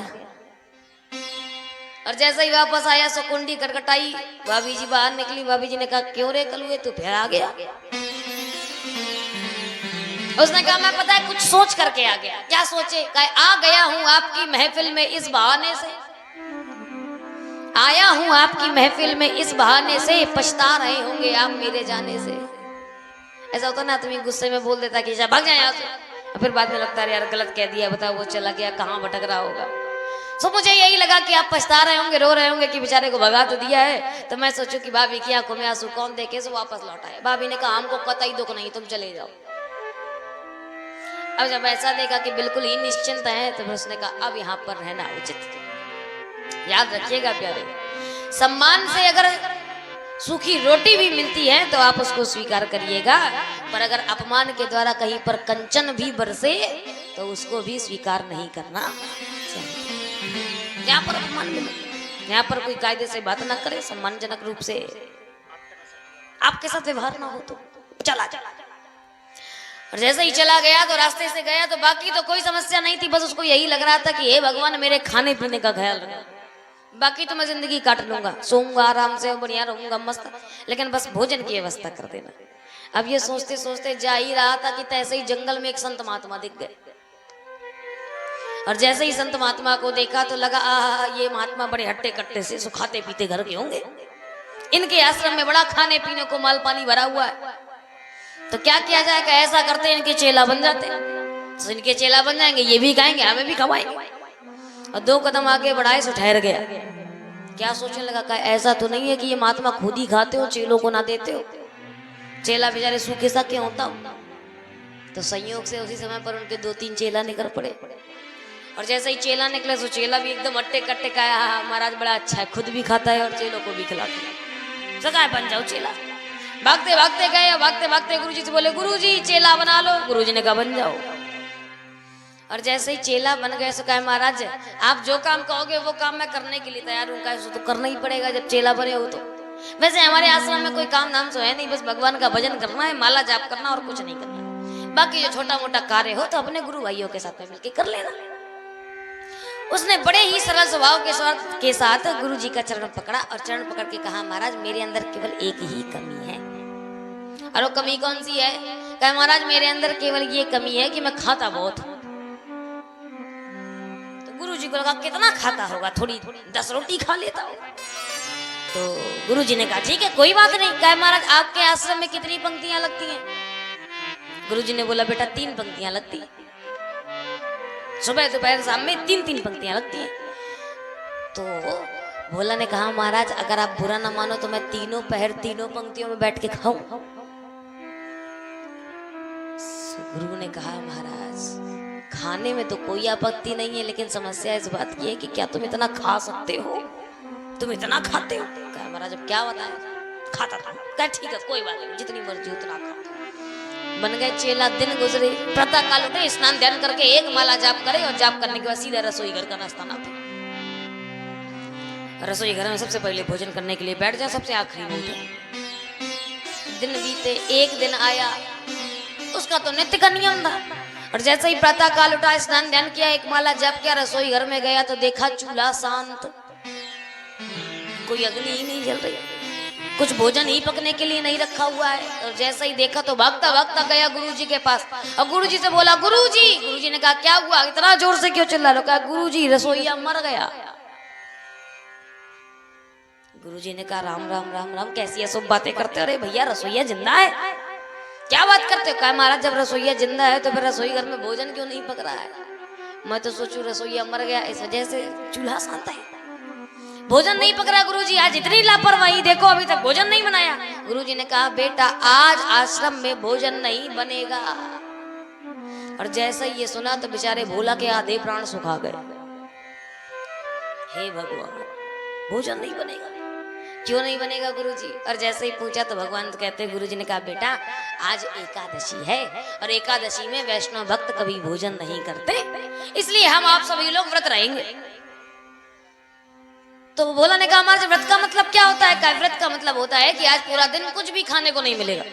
और जैसे ही वापस आया सो कुंडी खटखटाई, भाभी जी बाहर निकली। भाभी जी ने कहा क्यों रे कलुए तू फिर आ गया? उसने कहा मैं पता है कुछ सोच करके आ गया। क्या सोचे? कहा आ गया हूं आपकी महफिल में इस बहाने से, आया हूं आपकी महफिल में इस बहाने से, पछता रहे होंगे आप मेरे जाने से। ऐसा होता ना तुम्हें गुस्से में बोल देता कि भाग जाए यहाँ से, फिर बाद में लगता है यार गलत कह दिया, बताओ वो चला गया कहाँ भटक रहा होगा। सो मुझे यही लगा कि आप पछता रहे होंगे, रो रहे होंगे कि बेचारे को भगा तो दिया है। तो मैं सोचूं कि भाभी की आंखों में आंसू कौन देखे, सो वापस लौट आए। भाभी ने कहा हमको कतई दुख नहीं, तुम चले जाओ। अब जब ऐसा देखा कि बिल्कुल ही निश्चिंत है तो फिर उसने कहा अब यहाँ पर रहना उचित। याद रखिएगा प्यारे, सम्मान से अगर सूखी रोटी भी मिलती है तो आप उसको स्वीकार करिएगा, पर अगर अपमान के द्वारा कहीं पर कंचन भी बरसे तो उसको भी स्वीकार नहीं करना चाहिए। यहाँ पर अपमान मिले, यहाँ पर कोई कायदे से बात ना करे, सम्मानजनक रूप से आपके साथ व्यवहार ना हो तो चला चला। और जैसे ही चला गया तो रास्ते से गया तो बाकी तो कोई समस्या नहीं थी, बस उसको यही लग रहा था कि हे भगवान मेरे खाने पीने का ख्याल रखना, बाकी तो मैं जिंदगी काट लूंगा, सोऊंगा आराम से, बढ़िया रहूंगा मस्त, लेकिन बस भोजन की व्यवस्था कर देना। अब ये सोचते सोचते जा ही रहा था कि तैसे ही जंगल में एक संत महात्मा दिख गए। और जैसे ही संत महात्मा को देखा तो लगा आहा ये महात्मा बड़े हट्टे कट्टे से सुखाते पीते घर के होंगे, इनके आश्रम में बड़ा खाने पीने को माल पानी भरा हुआ है, तो क्या किया जाए कि ऐसा करते हैं इनके चेला बन जाते, तो इनके चेला बन जाएंगे, ये भी खाएंगे हमें भी खवाएंगे। और 2 कदम आगे बढ़ाए सो ठहर गया। क्या सोचने लगा का ऐसा तो नहीं है कि ये महात्मा खुद ही खाते हो चेलों को ना देते हो, चेला बेचारे सूखे सा क्यों होता हो। तो संयोग से उसी समय पर उनके 2-3 चेला निकल पड़े। और जैसे ही चेला निकले सो चेला भी एकदम अट्टे कट्टे का महाराज बड़ा अच्छा है, खुद भी खाता है और चेलों को भी खिलाता है, सका बन जाओ चेला। भागते भागते गए, भागते भागते गुरुजी से बोले गुरुजी चेला बना लो। गुरुजी ने कहा बन जाओ। और जैसे ही चेला बन गए सो कहे महाराज आप जो काम कहोगे वो काम मैं करने के लिए तैयार हूँ। कहे तो करना ही पड़ेगा जब चेला बने हो तो। वैसे हमारे आश्रम में कोई काम नाम तो है नहीं, बस भगवान का भजन करना है, माला जाप करना और कुछ नहीं करना, बाकी जो छोटा मोटा कार्य हो तो अपने गुरु भाइयों के साथ में मिलकर कर लेना। उसने बड़े ही सरल स्वभाव के साथ गुरु जी का चरण पकड़ा और चरण पकड़ के कहा महाराज मेरे अंदर केवल एक ही कमी है। और वो कमी कौन सी है? कहा महाराज मेरे अंदर केवल ये कमी है कि मैं खाता बहुत हूं। तो गुरु जी को लगा कितना खाता होगा, थोड़ी 10 रोटी खा लेता होगा। तो गुरु जी ने कहा ठीक है कोई बात नहीं। कहा महाराज आपके आश्रम में कितनी पंक्तियां लगती हैं? गुरु जी ने बोला बेटा 3 पंक्तियां लगती हैं, सुबह दोपहर शाम में 3-3 पंक्तियां लगती हैं। तो भोला ने कहा महाराज अगर आप बुरा ना मानो तो मैं तीनों पहर 3 पंक्तियों में बैठ के खाऊं। गुरु ने कहा महाराज खाने में तो कोई आपत्ति नहीं है, लेकिन समस्या इस बात की है कि क्या तुम इतना खा सकते हो? तुम इतना खाते हो? कहा महाराज अब क्या बताएं, खाता था। कहा ठीक है कोई बात नहीं, जितनी मर्जी उतना खा। बन गए चेला। दिन गुजरे, प्रातः काल उठे, स्नान ध्यान करके 1 माला जाप करे और जाप करने के बाद सीधा रसोई घर का नाश्ता ना थे। रसोई घर में सबसे पहले भोजन करने के लिए बैठ जाए, सबसे आखिरी में उठे। दिन बीते, एक दिन आया, उसका तो नित्य का नियम था। और जैसे ही प्रातः काल उठा, स्नान ध्यान किया, 1 माला जाप किया, रसोई घर में गया तो देखा चूल्हा शांत, कोई अग्नि ही नहीं जल रही, कुछ भोजन ही पकने के लिए नहीं रखा हुआ है। और जैसा ही देखा तो भागता भागता गया गुरुजी के पास और गुरुजी से बोला, गुरुजी ने कहा क्या हुआ, इतना जोर से क्यों चिल्ला रहे हो? कहा गुरुजी रसोईया मर गया। गुरुजी ने कहा राम राम राम राम, कैसी सब बातें करते हो? अरे भैया रसोईया जिंदा है, क्या बात करते हो? कहा महाराज जब रसोईया जिंदा है तो फिर रसोई घर में भोजन क्यों नहीं पक रहा है? मैं तो सोचूं रसोईया मर गया इस वजह से चूल्हा शांत है, भोजन नहीं पक रहा। गुरुजी आज इतनी लापरवाही, देखो अभी तक भोजन नहीं बनाया। गुरुजी ने कहा बेटा आज आश्रम में भोजन नहीं बनेगा। और जैसे ही ये सुना तो बेचारे भोला के आधे प्राण सुखा गए। हे भगवान भोजन नहीं बनेगा, क्यों नहीं बनेगा गुरुजी? और जैसे ही पूछा तो भगवान कहते, गुरुजी ने कहा बेटा आज एकादशी है और एकादशी में वैष्णव भक्त कभी भोजन नहीं करते, इसलिए हम आप सभी लोग व्रत रहेंगे। तो भोला ने कहा हमारे व्रत का मतलब क्या होता है? कहा व्रत का मतलब होता है कि आज पूरा दिन कुछ भी खाने को नहीं मिलेगा,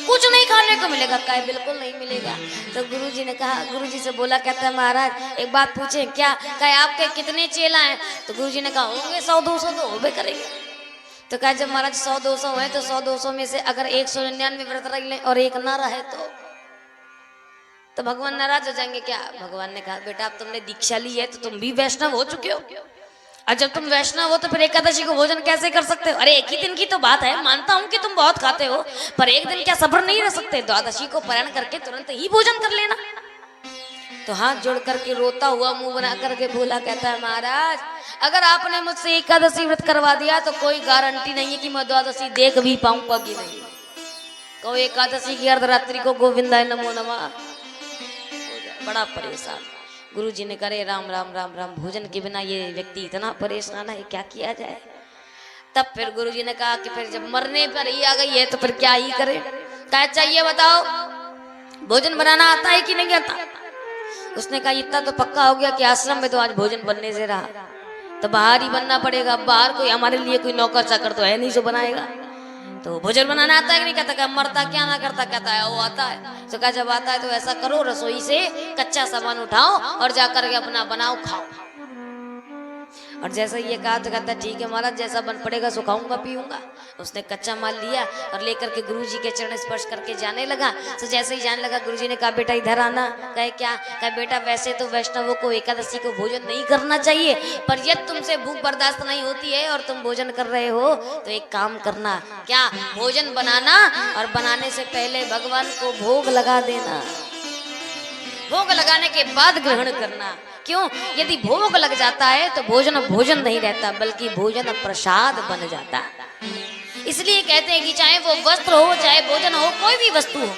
कुछ नहीं खाने को मिलेगा। कहा बिल्कुल नहीं मिलेगा। तो गुरुजी ने कहा, गुरुजी से बोला, कहता है महाराज एक बात पूछे क्या? कहा आपके कितने चेला हैं? तो गुरुजी ने कहा होंगे 100-200 तो होबे करेंगे। तो कहा जब महाराज 100-200 है तो 100-200 में से अगर 199 व्रत रख लें और एक ना रहे तो भगवान नाराज हो जाएंगे क्या? भगवान ने कहा बेटा अब तुमने दीक्षा ली है तो तुम भी वैष्णव हो चुके हो, और जब तुम वैष्णव हो तो फिर एकादशी को भोजन कैसे कर सकते हो? अरे एक ही दिन की तो बात है, मानता हूं कि तुम बहुत खाते हो, पर एक दिन क्या सब्र नहीं रह सकते? द्वादशी को पारण करके तुरंत ही भोजन कर लेना। तो हाथ जोड़ करके रोता हुआ मुंह बना करके भोला कहता है महाराज अगर आपने मुझसे एकादशी व्रत करवा दिया तो कोई गारंटी नहीं है कि मैं द्वादशी देख भी पाऊंगा कि नहीं। कहो एकादशी की अर्धरात्रि को गोविंदाय नमो नमः। बड़ा परेशान। गुरुजी ने करे राम राम राम राम, भोजन के बिना ये व्यक्ति इतना परेशान है, क्या किया जाए? तब फिर गुरुजी ने कहा कि फिर जब मरने पर ही आ गई है तो फिर क्या ही करे? क्या चाहिए बताओ, भोजन बनाना आता है कि नहीं आता? उसने कहा इतना तो पक्का हो गया कि आश्रम में तो आज भोजन बनने से रहा, तो बाहर ही बनना पड़ेगा। बाहर कोई हमारे लिए कोई नौकर चाकर तो है नहीं जो बनाएगा। तो भोजन बनाना आता है कि नहीं? कहता क्या मरता क्या ना करता? कहता है वो आता है। तो कहा जब आता है तो ऐसा करो रसोई से कच्चा सामान उठाओ और जाकर के अपना बनाओ खाओ। और जैसे ये कहा तो कहता ठीक है महाराज जैसा बन पड़ेगा सो खाऊंगा पीऊंगा। उसने कच्चा माल लिया और लेकर के गुरुजी के चरण स्पर्श करके जाने लगा। तो जैसे ही जाने लगा गुरुजी ने कहा बेटा इधर आना। कहे क्या? कहा बेटा वैसे तो वैष्णवों को एकादशी को भोजन नहीं करना चाहिए, पर यदि तुमसे भूख बर्दाश्त नहीं होती है और तुम भोजन कर रहे हो तो एक काम करना। क्या? भोजन बनाना और बनाने से पहले भगवान को भोग लगा देना, भोग लगाने के बाद ग्रहण करना। क्यों? यदि भोग लग जाता है तो भोजन भोजन नहीं रहता बल्कि भोजन प्रसाद बन जाता। इसलिए कहते हैं कि चाहे वो वस्त्र हो चाहे भोजन हो कोई भी वस्तु हो,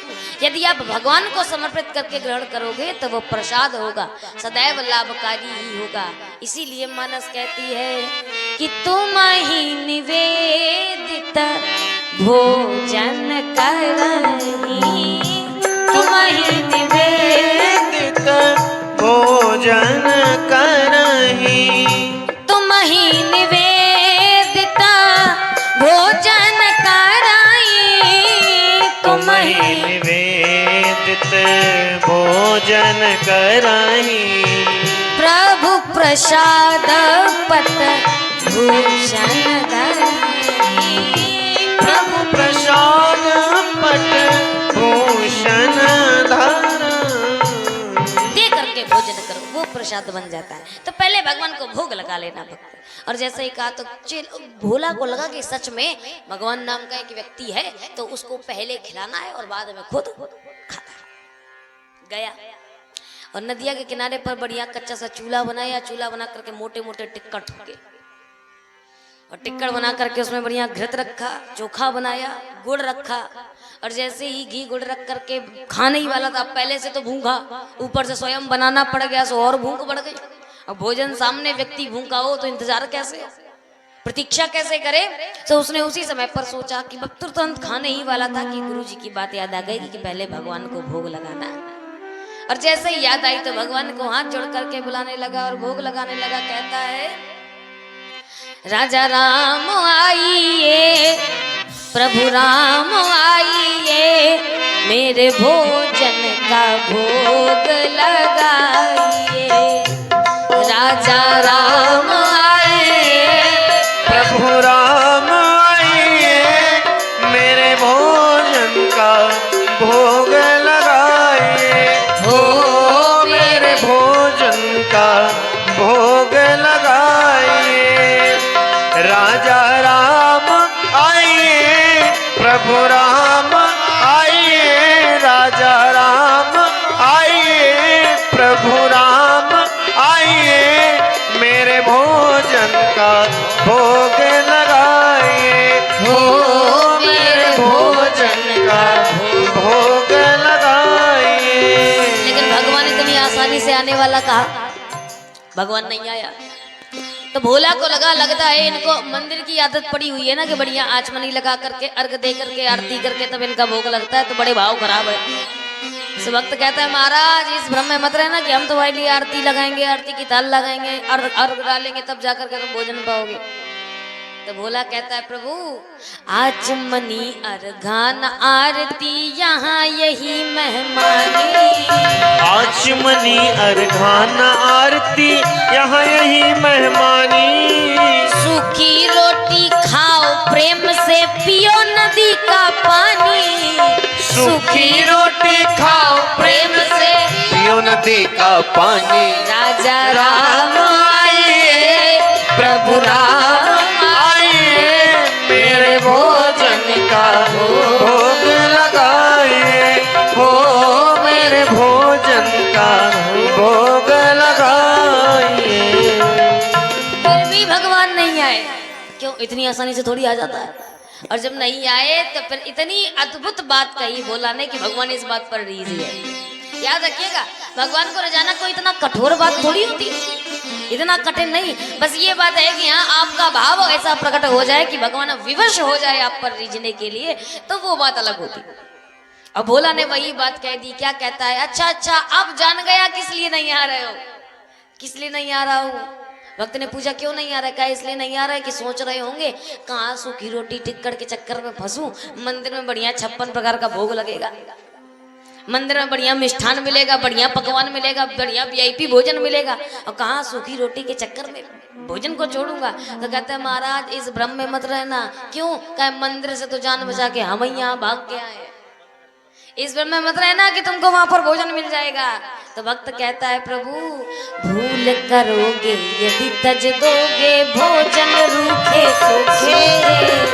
यदि आप भगवान को समर्पित करके ग्रहण करोगे तो वो प्रसाद होगा, सदैव लाभकारी ही होगा। इसीलिए मानस कहती है कि तुम ही निवेदित भोजन करही, तुम ही निवेदित भोजन करही, तुम ही निवेदित भोजन कराई, तुम ही निवेदित भोजन करही। प्रभु प्रसाद पट भूषण धरही, प्रभु प्रसाद पट भूषण धर। दे करके भोजन करो वो प्रसाद बन जाता है। तो पहले भगवान को भोग लगा लेना भक्त। और जैसे ही कहा तो भोला को लगा कि सच में भगवान नाम का एक व्यक्ति है तो उसको पहले खिलाना है और बाद में खुद खाता है। गया और नदिया के किनारे पर बढ़िया कच्चा सा चूल्हा बनाया, चूल्हा बना करके मोटे मोटे टिक्कड़ ठोके और टिक्कड़ बना करके उसमें बढ़िया घृत रखा, चोखा बनाया, गुड़ रखा। और जैसे ही घी गुड़ रख करके खाने ही वाला था, पहले से तो भूखा, ऊपर से स्वयं बनाना पड़ गया सो और भूख बढ़ गई। अब भोजन सामने व्यक्ति भूखा हो तो इंतजार कैसे, प्रतीक्षा कैसे करे? तो उसने उसी समय पर सोचा कि अब तुरंत खाने ही वाला था कि गुरुजी की बात याद आ गई कि पहले भगवान को भोग लगाना। और जैसे ही याद आई तो भगवान को हाथ जोड़ करके बुलाने लगा और भोग लगाने लगा। कहता है राजा राम आइए, प्रभु राम आइए, मेरे भोजन का भोग लगाइए। राजा राम आइए, प्रभु राम आइए, प्रभु राम आइए, राजा राम आइए, प्रभु राम आइए, मेरे भोजन का भोग लगाइए, हो मेरे भोजन का भोग लगाइए। लेकिन भगवान इतनी आसानी से आने वाला कहा, भगवान नहीं आया। तो भोला को लगता है इनको मंदिर की आदत पड़ी हुई है ना कि बढ़िया आचमनी लगा करके अर्घ दे करके आरती करके तब इनका भोग लगता है, तो बड़े भाव खराब है। इस वक्त कहता है महाराज इस भ्रम में मत रहना कि हम तुम्हारे लिए आरती लगाएंगे, आरती की ताल लगाएंगे, अर्घ डालेंगे तब जाकर के तुम भोजन पाओगे। तो भोला कहता है प्रभु आचमनी अर्घान आरती यहाँ यही मेहमानी, आचमनी अर्घान आरती यहाँ यही मेहमानी, सूखी रोटी खाओ प्रेम से पियो नदी का पानी, सूखी रोटी खाओ प्रेम से पियो नदी का पानी, राजा राम आइए, प्रभु राम आइए, मेरे भोजन का भोग लगाइए, हो मेरे भोजन का भोग लगाइए। फिर भी भगवान नहीं आए। क्यों? इतनी आसानी से थोड़ी आ जाता है। और जब नहीं आए तो फिर इतनी अद्भुत बात कही भोला ने कि भगवान इस बात पर रीझ है। याद रखिएगा भगवान को रिझाना कोई इतना कठोर बात थोड़ी होती है, इतना कठिन नहीं। बस ये बात है कि यहाँ आपका भाव ऐसा प्रकट हो जाए कि भगवान विवश हो जाए आप पर रीझने के लिए, तो वो बात अलग होती। अब भोला ने वही बात कह दी। क्या कहता है? अच्छा अब जान गया किस लिए नहीं आ रहे हो, किस लिए नहीं आ रहा हूँ। भक्त ने पूछा क्यों नहीं आ रहा है? क्या इसलिए नहीं आ रहा है कि सोच रहे होंगे कहाँ सूखी रोटी टिक्कड़ के चक्कर में फंसूं, मंदिर में बढ़िया 56 प्रकार का भोग लगेगा, मंदिर में बढ़िया मिष्ठान मिलेगा, बढ़िया पकवान मिलेगा, बढ़िया वीआईपी भोजन मिलेगा, और कहाँ सूखी रोटी के चक्कर में भोजन को छोड़ूंगा। तो कहते हैं महाराज इस भ्रम में मत रहना। क्यों? कहे मंदिर से तो जान बचा के हम ही यहाँ भाग के आए, इस भ्रम में मत रहना कि तुमको वहां पर भोजन मिल जाएगा। तो भक्त कहता है प्रभु भूल करोगे यदि तज दोगे भोजन रूखे सूखे,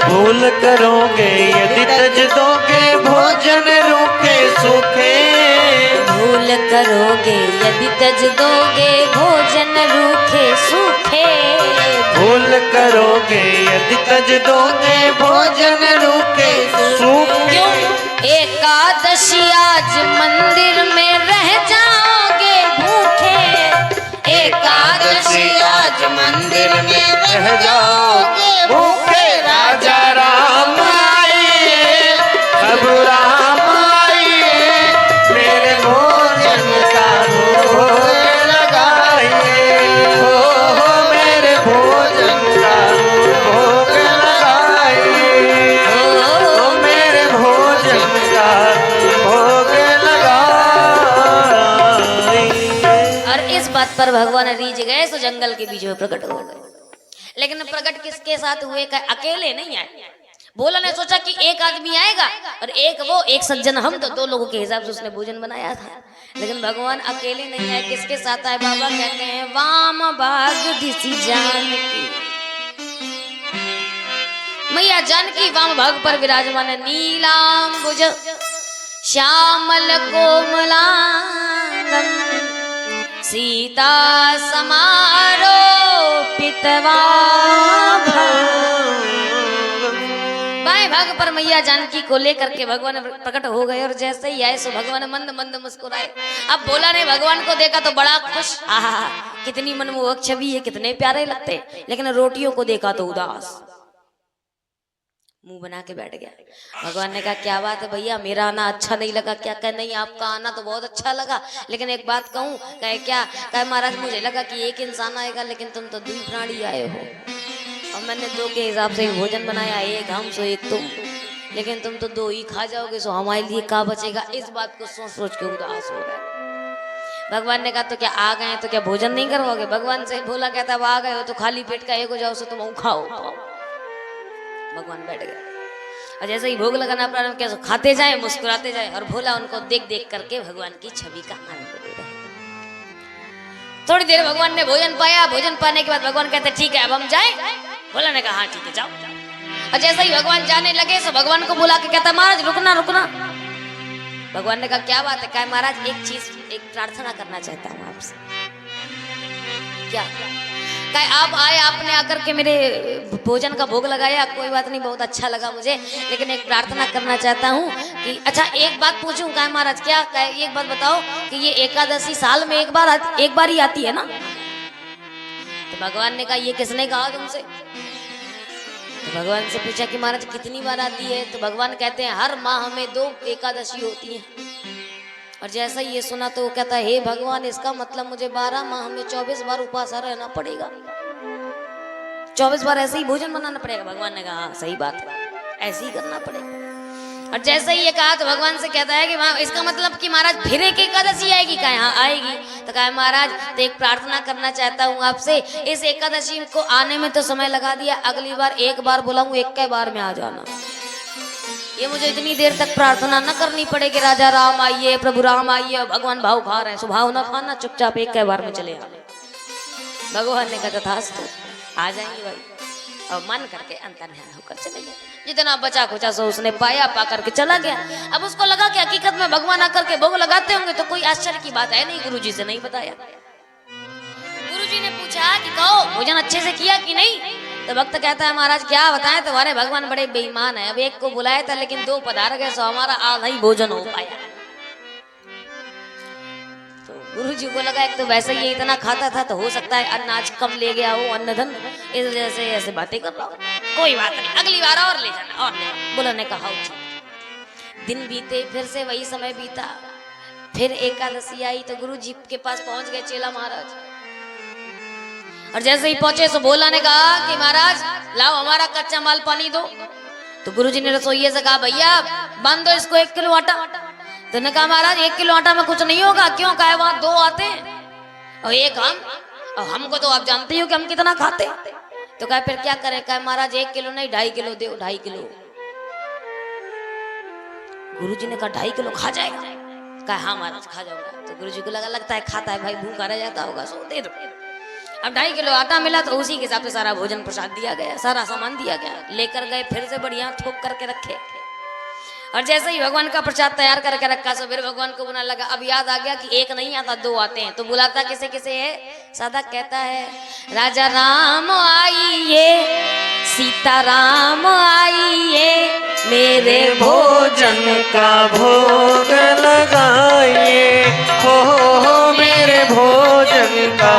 भूल करोगे यदि तज दोगे भोजन रूखे सूखे, भूल करोगे यदि तज दोगे भोजन रूखे सूखे, भूल करोगे यदि तज दोगे भोजन रूखे सूखे। एकादशी आज मंदिर में रह जाओगे भूखे, एकादशी आज मंदिर में रह जाओगे भूखे, राजा राम आइए, प्रभु राम आइए, मेरे भोजन का भोग लगाइए, हो मेरे भोजन का भोग लगाइए, हो मेरे भोजन का भोग लगाइए। और इस बात पर भगवान रीझ गए तो जंगल के बीच में प्रकट हो गए। लेकिन प्रकट किसके साथ हुए? अकेले नहीं आए। भोला ने सोचा कि एक आदमी आएगा और एक वो, एक सज्जन हम, तो 2 लोगों के हिसाब से उसने भोजन बनाया था। लेकिन भगवान अकेले नहीं आए। किसके साथ आए? बाबा कहते हैं वाम भाग दिसी जानकी, मैया जानकी वाम भाग पर विराजमान है। नीलांबुज श्यामल कोमलांगम सीता समारोपित बाएं भाग पर मैया जानकी को लेकर के भगवान प्रकट हो गए। और जैसे ही आए सो भगवान मंद मंद मुस्कुराए। अब भोला ने भगवान को देखा तो बड़ा खुश, आहा कितनी मनमोहक छवि है, कितने प्यारे लगते। लेकिन रोटियों को देखा तो उदास, मुंह बना के बैठ गया। भगवान ने कहा क्या बात है भैया, मेरा आना अच्छा नहीं लगा क्या? कहे नहीं आपका आना तो बहुत अच्छा लगा, लेकिन एक बात कहूँ। कहे क्या? कहे महाराज मुझे लगा कि एक इंसान आएगा, लेकिन तुम तो 2 प्राणी आए हो, और मैंने 2 के हिसाब से भोजन बनाया, एक हम सो एक तुम, लेकिन तुम तो 2 ही खा जाओगे, सो हमारे लिए क्या बचेगा? इस बात को सोच सोच के उदास हो रहा। भगवान ने कहा तो क्या आ गए तो क्या भोजन नहीं करवाओगे? भगवान से भोला कहता वो आ गए हो तो खाली पेट का एक हो जाओ, सो तुम खाओ। भगवान बैठ गए और जैसे ही भोग लगाना प्रारंभ किया, खाते जाए मुस्कुराते जाए, और भोला उनको देख देख करके भगवान की छवि का आनंद ले रहे। थोड़ी देर भगवान ने भोजन पाया। भोजन पाने के बाद भगवान कहते ठीक है अब हम जाए। भोला ने कहा हाँ ठीक है जाओ। और जैसे ही भगवान जाने लगे तो भगवान को बुला के कहता महाराज रुकना रुकना। भगवान ने कहा क्या बात है? कहा महाराज एक चीज, एक प्रार्थना करना चाहता हूँ आपसे। क्या? कहा आप आए, आपने आकर के मेरे भोजन का भोग लगाया, कोई बात नहीं, बहुत अच्छा लगा मुझे, लेकिन एक प्रार्थना करना चाहता हूँ कि अच्छा एक बात पूछूं। कहा महाराज क्या? कहा एक बात बताओ कि ये एकादशी साल में एक बार ही आती है ना? तो भगवान ने कहा ये किसने कहा तुमसे? तो भगवान से पूछा कि महाराज कितनी बार आती है? तो भगवान कहते हैं हर माह में 2 एकादशी होती है। और जैसा ही ये सुना तो वो कहता है हे भगवान, इसका मतलब मुझे 12 माह में 24 बार उपासा रहना पड़ेगा, 24 बार ऐसे ही भोजन बनाना पड़ेगा। भगवान ने कहा सही बात है, ऐसे ही करना पड़ेगा। और जैसे ही ये कहा तो भगवान से कहता है कि इसका मतलब कि महाराज फिर एक एकादशी आएगी? कहा हाँ आएगी। तो कहा महाराज तो एक प्रार्थना करना चाहता हूँ आपसे, इस एकादशी को आने में तो समय लगा दिया, अगली बार एक बार बुलाऊं, एक के बार में आ जाना। ये मुझे इतनी देर तक प्रार्थना न करनी पड़े कि राजा राम आइए, प्रभु राम आइए, भगवान भाव खा रहे हैं, स्वभाव न खाना, चुपचाप एक के बार में चले आए। भगवान ने कहा तथास्तु, आ जाएंगे भाई। और मन करके अंतर्ध्यान होकर चले गए। जितना बचा कुचा सो उसने पाया, पा करके चला गया। अब उसको लगा कि हकीकत में भगवान आकर के भोग लगाते होंगे तो कोई आश्चर्य की बात है नहीं। गुरुजी से नहीं बताया। गुरुजी ने पूछा कि कहो भोजन अच्छे से किया कि नहीं? तो भक्त कहता है महाराज क्या बताएं, तुम्हारे भगवान बड़े बेईमान है। अब एक को बुलाया था लेकिन 2 पधार गए, सो हमारा आधा ही भोजन हो पाया। तो गुरुजी को लगा एक तो वैसे ही इतना खाता था तो हो सकता है अनाज कम ले गया हो, अन्न धन, इस वजह से ऐसे बातें कर रहा हो। कोई बात नहीं, अगली बार और ले जाना, और ले। बोला ने कहा दिन बीते, फिर से वही समय बीता, फिर एकादशी आई तो गुरुजी के पास पहुंच गए चेला महाराज। और जैसे ही पहुंचे तो बोला ने कहा कि महाराज लाओ हमारा कच्चा माल पानी दो। तो गुरुजी ने रसोइये से कहा भैया बांध दो इसको 1 किलो आटा। तो ने कहा महाराज 1 किलो आटा में कुछ नहीं होगा। क्यों? कहा वहां 2 आते हैं और एक हम, और हमको तो आप जानते ही हो कि हम कितना खाते हैं। तो कहा फिर क्या करें? कहा महाराज 1 किलो नहीं 2.5 किलो दो, 2.5 किलो। गुरुजी ने कहा 2.5 किलो खा जाएगा? कहा हाँ महाराज खा जाऊंगा। तो गुरुजी को लगता है खाता है भाई, भूखा रह जाता होगा, सो दे दो। अब 2.5 किलो आटा मिला तो उसी के हिसाब से सारा भोजन प्रसाद दिया गया, सारा सामान दिया गया। लेकर गए, फिर से बढ़िया ठोक करके रखे। और जैसे ही भगवान का प्रसाद तैयार करके रखा तो फिर भगवान को बुला लगा। अब याद आ गया कि 1 नहीं आता 2 आते हैं। तो बुलाता किसे किसे है? सादा कहता है राजा राम आइए, सीता राम आइए, मेरे भोजन का भोग लगाइए, हो मेरे भोजन का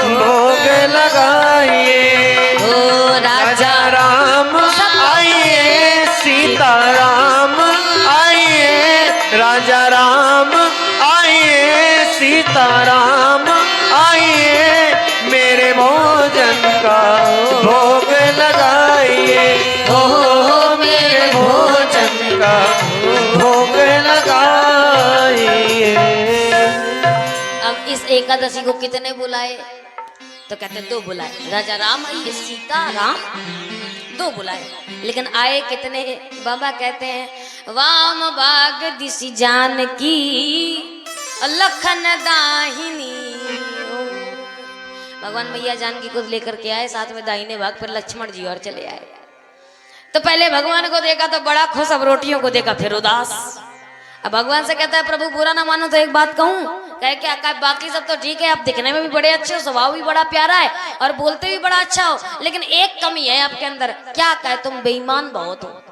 भोग लगाइए। ओ राजा राम आइए, सीता राम आइए, राजा राम आइए, सीता राम आइए, मेरे भोजन का भोग लगाइए, हो मेरे भोजन का भोग लगाइए। अब इस एकादशी को कितने बुलाए? तो कहते 2 बुलाए। राजा राम आइए, सीता राम 2 बुलाए, लेकिन आए कितने? बाबा कहते हैं वाम बाग दिशि जानकी, लखन दाहिनी। भगवान मैया जानकी को लेकर के आए, साथ में दाहिने भाग पर लक्ष्मण जी और चले आए। तो पहले भगवान को देखा तो बड़ा खुश, अब रोटियों को देखा फिर उदास। अब भगवान से कहता है प्रभु बुरा ना मानो तो एक बात कहूं? कहे क्या? कहा बाकी सब तो ठीक है, आप दिखने में भी बड़े अच्छे हो, स्वभाव भी बड़ा प्यारा है और बोलते भी बड़ा अच्छा हो, लेकिन एक कमी है आपके अंदर। क्या? कहे तुम बेईमान बहुत हो।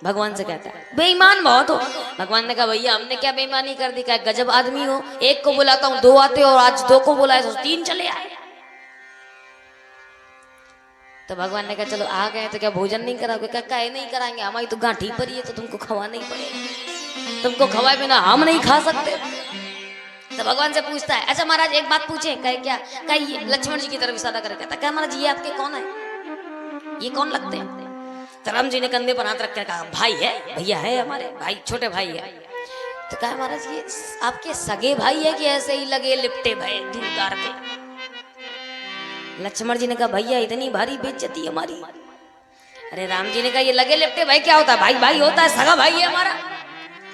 भगवान से कहता है बेईमान बहुत हो। भगवान ने कहा भैया हमने क्या बेईमानी कर दी? क्या गजब आदमी हो, 1 को बुलाता हूँ 2 आते हो, और आज 2 को बुलाए तो 3 चले आए। तो भगवान ने कहा चलो आ गए तो क्या भोजन नहीं कराओगे? क्या नहीं कराएंगे, हमारी तो गांठी पर ही है तो तुमको खवाना ही पड़ेगा, तुमको खवाए बिना हम नहीं खा सकते। तो भगवान से पूछता है अच्छा महाराज एक बात पूछे? कहे क्या? कहे लक्ष्मण जी की तरफ इशारा कर कहता क्या महाराज ये आपके कौन है, ये कौन लगते हैं? तो राम जी ने कंधे पर हाथ रख कर कहा भाई है, भैया है, हमारे भाई छोटे भाई है। तो कहा महाराज ये आपके सगे भाई है कि ऐसे ही लगे लिपटे भय दूरदार के? लक्ष्मण जी ने कहा भैया इतनी भारी बेइज्जती हमारी। अरे राम जी ने कहा ये लगे लिपटे भाई क्या होता है? भाई भाई होता है, सगा भाई है हमारा,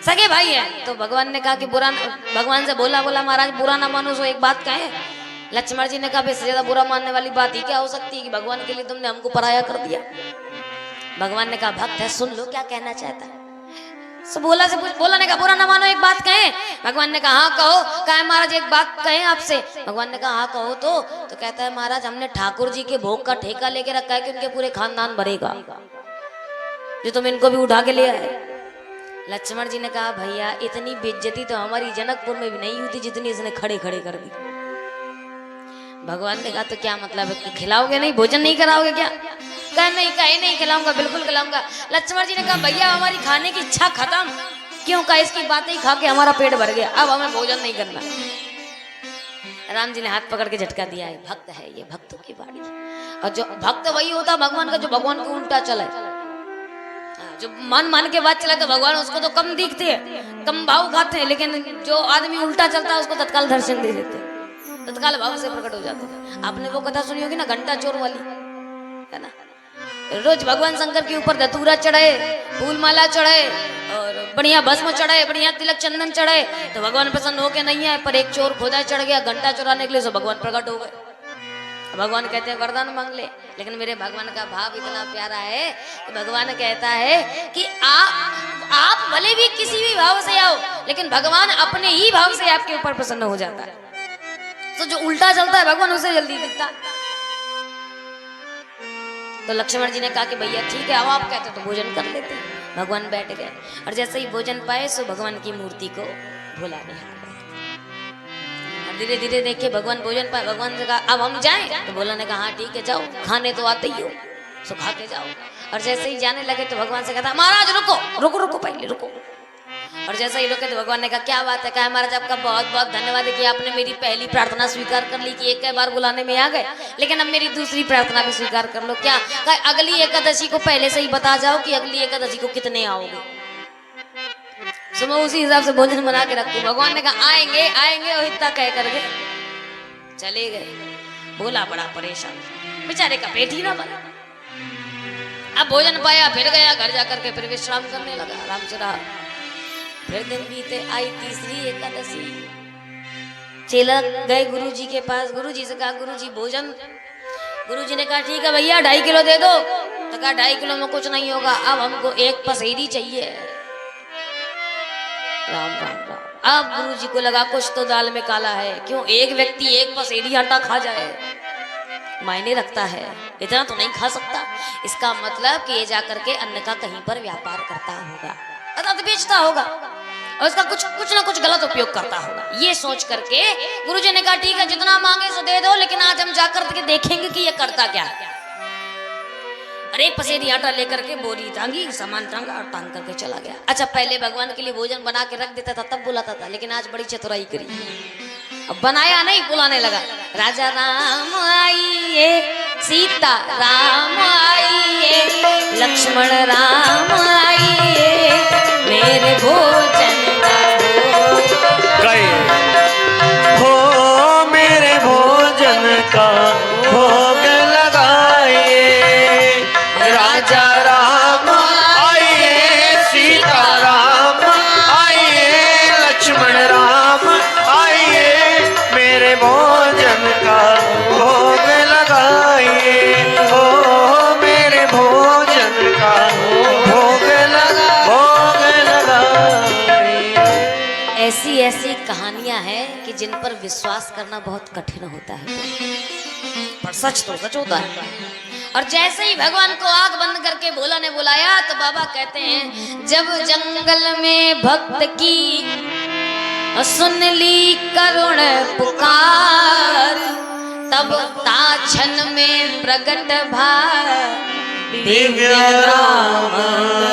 सगे भाई है। तो भगवान ने कहा कि बुरा, भगवान से बोला महाराज बुरा ना मानो सो एक बात कहे लक्ष्मण जी ने कहा इससे ज्यादा बुरा मानने वाली बात ही क्या हो सकती है कि भगवान के लिए तुमने हमको पराया कर दिया। भगवान ने कहा भक्त है सुन लो क्या कहना चाहता है। सो बोला से कुछ बोला ने कहा बुरा ना मानो एक बात कहें। भगवान ने कहा हाँ कहो। कहा महाराज एक बात कहें आपसे। भगवान ने कहा हाँ कहो। तो कहता है महाराज हमने ठाकुर जी के भोग का ठेका लेके रखा है कि उनके पूरे खानदान भरेगा, जो तुम इनको भी उठा के ले आए। लक्ष्मण जी ने कहा भैया इतनी बेइज्जती तो हमारी जनकपुर में भी नहीं हुई थी जितनी इसने खड़े खड़े कर दी। भगवान ने कहा तो क्या मतलब है कि खिलाओगे नहीं, भोजन नहीं कराओगे क्या? कहा नहीं, कहे नहीं खिलाऊंगा, बिल्कुल खिलाऊंगा। लक्ष्मण जी ने कहा भैया हमारी खाने की इच्छा खत्म। क्यों? कहा इसकी बातें ही खा के हमारा पेट भर गया, अब हमें भोजन नहीं करना। राम जी ने हाथ पकड़ के झटका दिया है भक्त है ये, भक्तों की बाड़ी। और जो भक्त वही होता भगवान का जो भगवान को उल्टा चले, जो मान के बात चला तो भगवान उसको तो कम दिखते हैं, कम भाव खाते हैं, लेकिन जो आदमी उल्टा चलता है उसको तत्काल दर्शन दे देते हैं, तत्काल भाव से प्रकट हो जाते हैं। आपने वो कथा सुनी होगी ना घंटा चोर वाली, है ना? रोज भगवान शंकर के ऊपर धतूरा चढ़े, फूल माला चढ़े और बढ़िया भस्म चढ़े, बढ़िया तिलक चंदन चढ़े तो भगवान प्रसन्न होके नहीं आए। पर एक चोर खोदा चढ़ गया घंटा चुराने के लिए, तो भगवान प्रकट हो गए। भगवान कहते हैं वरदान मांग ले, लेकिन मेरे भगवान का भाव इतना प्यारा है कि भगवान कहता है कि आप भले भी किसी भी भाव से आओ, लेकिन भगवान अपने ही भाव से आपके ऊपर प्रसन्न हो जाता है। तो जो उल्टा चलता है भगवान उसे जल्दी दिखता। तो लक्ष्मण जी ने कहा कि भैया ठीक है अब आप कहते तो भोजन कर लेते हैं। भगवान बैठ गए और जैसे ही भोजन पाए सो भगवान की मूर्ति को भुला नहीं। धीरे धीरे देखिए भगवान भोजन पाए। भगवान ने कहा अब हम जाएं, तो भोला ने कहा हाँ ठीक है जाओ, खाने तो आते ही हो, सो खा के जाओ। और जैसे ही जाने लगे तो भगवान से कहता महाराज रुको रुको रुको पहले रुको। और जैसे ही रुके तो भगवान ने कहा क्या बात है? कहा महाराज आपका बहुत बहुत धन्यवाद है कि आपने मेरी पहली प्रार्थना स्वीकार कर ली कि एक बार बुलाने में आ गए, लेकिन अब मेरी दूसरी प्रार्थना भी स्वीकार कर लो। क्या? कहा अगली एकादशी को पहले से ही बता जाओ कि अगली एकादशी को कितने आओगे, तो मैं उसी हिसाब से भोजन बना के रखूं। भगवान ने कहा आएंगे आएंगे और इतना कह करके चले गए। बोला बड़ा परेशान, बेचारे का पेट ही ना भरा। अब भोजन पाया फिर गया घर जाकर के फिर विश्राम करने लगा, आराम से रहा। फिर दिन बीते, आई तीसरी एकादशी। चेला गए गुरुजी के पास, गुरुजी से कहा गुरुजी भोजन। गुरुजी ने कहा ठीक है भैया 2.5 किलो दे दो। तो कहा 2.5 किलो में कुछ नहीं होगा, अब हमको एक पसेरी चाहिए। राम राम राम। अब गुरुजी को लगा कुछ तो दाल में काला है। क्यों? एक व्यक्ति एक पसेरी आटा खा जाए मायने रखता है, इतना तो नहीं खा सकता। इसका मतलब कि ये जाकर के अन्न का कहीं पर व्यापार करता होगा, अर्थात बेचता होगा और इसका कुछ ना कुछ गलत उपयोग करता होगा। ये सोच करके गुरुजी ने कहा ठीक है जितना मांगे सो दे दो, लेकिन आज हम जाकर के देखेंगे कि ये करता क्या है। और एक पसेरी आटा लेकर के बोरी टांगी, सामान टांगा और टांग करके चला गया। अच्छा पहले भगवान के लिए भोजन बना के रख देता था तब बुलाता था, लेकिन आज बड़ी चतुराई करी, अब बनाया नहीं बुलाने लगा। राजा राम आइए, सीता राम आइए, लक्ष्मण राम आइए, मेरे भोजन का हो मेरे भोजन का भोग लगाइए। राजा राम आइए, सीता राम आइए, लक्ष्मण राम आइए, मेरे भोजन का भोग लगाइए। हो मेरे भोजन का भोग लगाइए। ऐसी ऐसी कहानियां हैं कि जिन पर विश्वास करना बहुत कठिन होता है, पर सच तो सच होता है। और जैसे ही भगवान को आंख बंद करके भोला ने बुलाया तो बाबा कहते हैं जब जंगल में भक्त की सुन ली करुण पुकार, तब ताछन में प्रगट भार दिव्य राम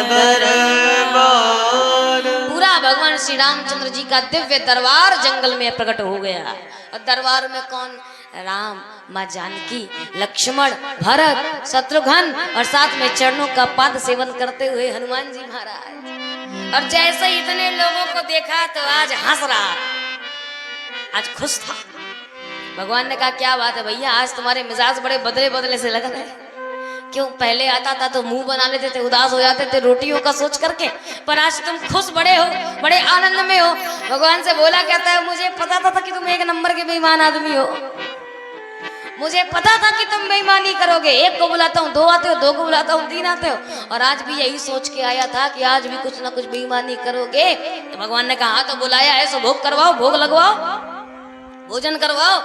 दरबार। पूरा भगवान श्री रामचंद्र जी का दिव्य दरबार जंगल में प्रकट हो गया। और दरबार में कौन? राम, माँ जानकी, लक्ष्मण, भरत, शत्रुघ्न और साथ में चरणों का पाद सेवन करते हुए हनुमान जी महाराज। और जैसे इतने लोगों को देखा तो आज हंस रहा, आज खुश था। भगवान ने कहा क्या बात है भैया, आज तुम्हारे मिजाज बड़े बदले बदले से लग रहे हैं। क्यों? पहले आता था तो मुंह बना लेते थे, उदास हो जाते थे रोटियों का सोच करके, पर आज तुम खुश बड़े हो, बड़े आनंद में हो। भगवान से बोला कहता है मुझे पता था कि तुम एक नंबर के बेईमान आदमी हो, मुझे पता था कि तुम बेईमानी करोगे। एक को बुलाता हूँ 2 आते हो, 2 को बुलाता हूँ 3 आते हो, और आज भी यही सोच के आया था कि आज भी कुछ ना कुछ बेईमानी करोगे। तो भगवान ने कहा तो बुलाया है, सो भोग करवाओ, भोग लगवाओ, भोजन करवाओ।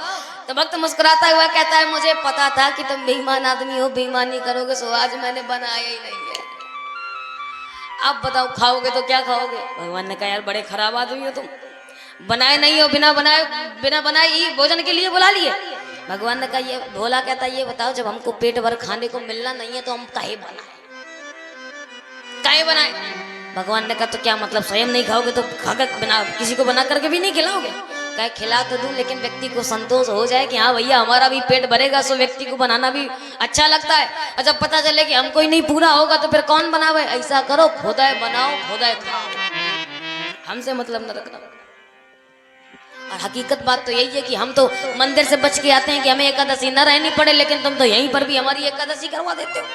तो भक्त मुस्कुराता हुआ कहता है मुझे पता था कि तुम बेईमान आदमी हो, बेईमानी करोगे, सो आज मैंने बनाया ही नहीं है। आप बताओ खाओगे तो क्या खाओगे? भगवान ने कहा यार बड़े खराब आदमी हो तुम, बनाए नहीं हो, बिना बनाए ही भोजन के लिए बुला लिए। भगवान ने कहा ये भोला कहता है ये बताओ जब हमको पेट भर खाने को मिलना नहीं है तो हम काहे बनाए? भगवान ने कहा तो क्या मतलब स्वयं नहीं खाओगे तो खाकर बना किसी को बना करके भी नहीं खिलाओगे? कहे खिला तो दूं लेकिन व्यक्ति को संतोष हो जाए कि हाँ भैया हमारा भी पेट भरेगा, सो व्यक्ति को बनाना भी अच्छा लगता है। और जब पता चले कि हमको ही नहीं पूरा होगा तो फिर कौन बनावे? ऐसा करो खुदाए बनाओ खुदाए खाओ, हमसे मतलब न रखना। और हकीकत बात तो यही है कि हम तो मंदिर से बच के आते हैं कि हमें एकादशी न रहनी पड़े, लेकिन तुम तो यहीं पर भी हमारी एकादशी करवा देते हो।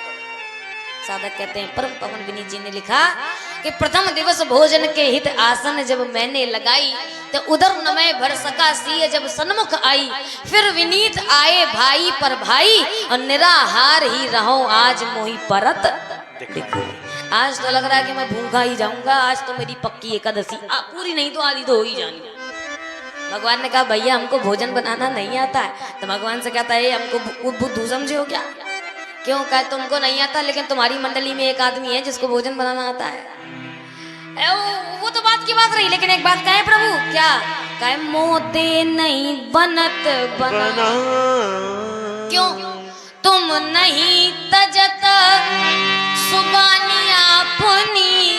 साधक कहते हैं परम पवन विनीत जी ने लिखा कि प्रथम दिवस भोजन के हित आसन जब मैंने लगाई, तो उधर न मैं भर सका सी जब सन्मुख आई, फिर विनीत आए भाई पर भाई, और निराहार ही रहो आज मोही परत दिखाई। आज तो लग रहा है कि मैं भूखा ही जाऊंगा, आज तो मेरी पक्की एकादशी पूरी नहीं तो आधी तो हो ही जानी। भगवान ने कहा भैया हमको भोजन बनाना नहीं आता है। तो भगवान से कहता है हमको बुद्धू समझे हो क्या? क्यों? कहा तुमको नहीं आता लेकिन तुम्हारी मंडली में एक आदमी है जिसको भोजन बनाना आता है। वो तो बात की बात रही, लेकिन एक बात कहे प्रभु क्या कहे? मोते नहीं बनत बना, क्यों? तुम नहीं तजत सुबानी अपनी,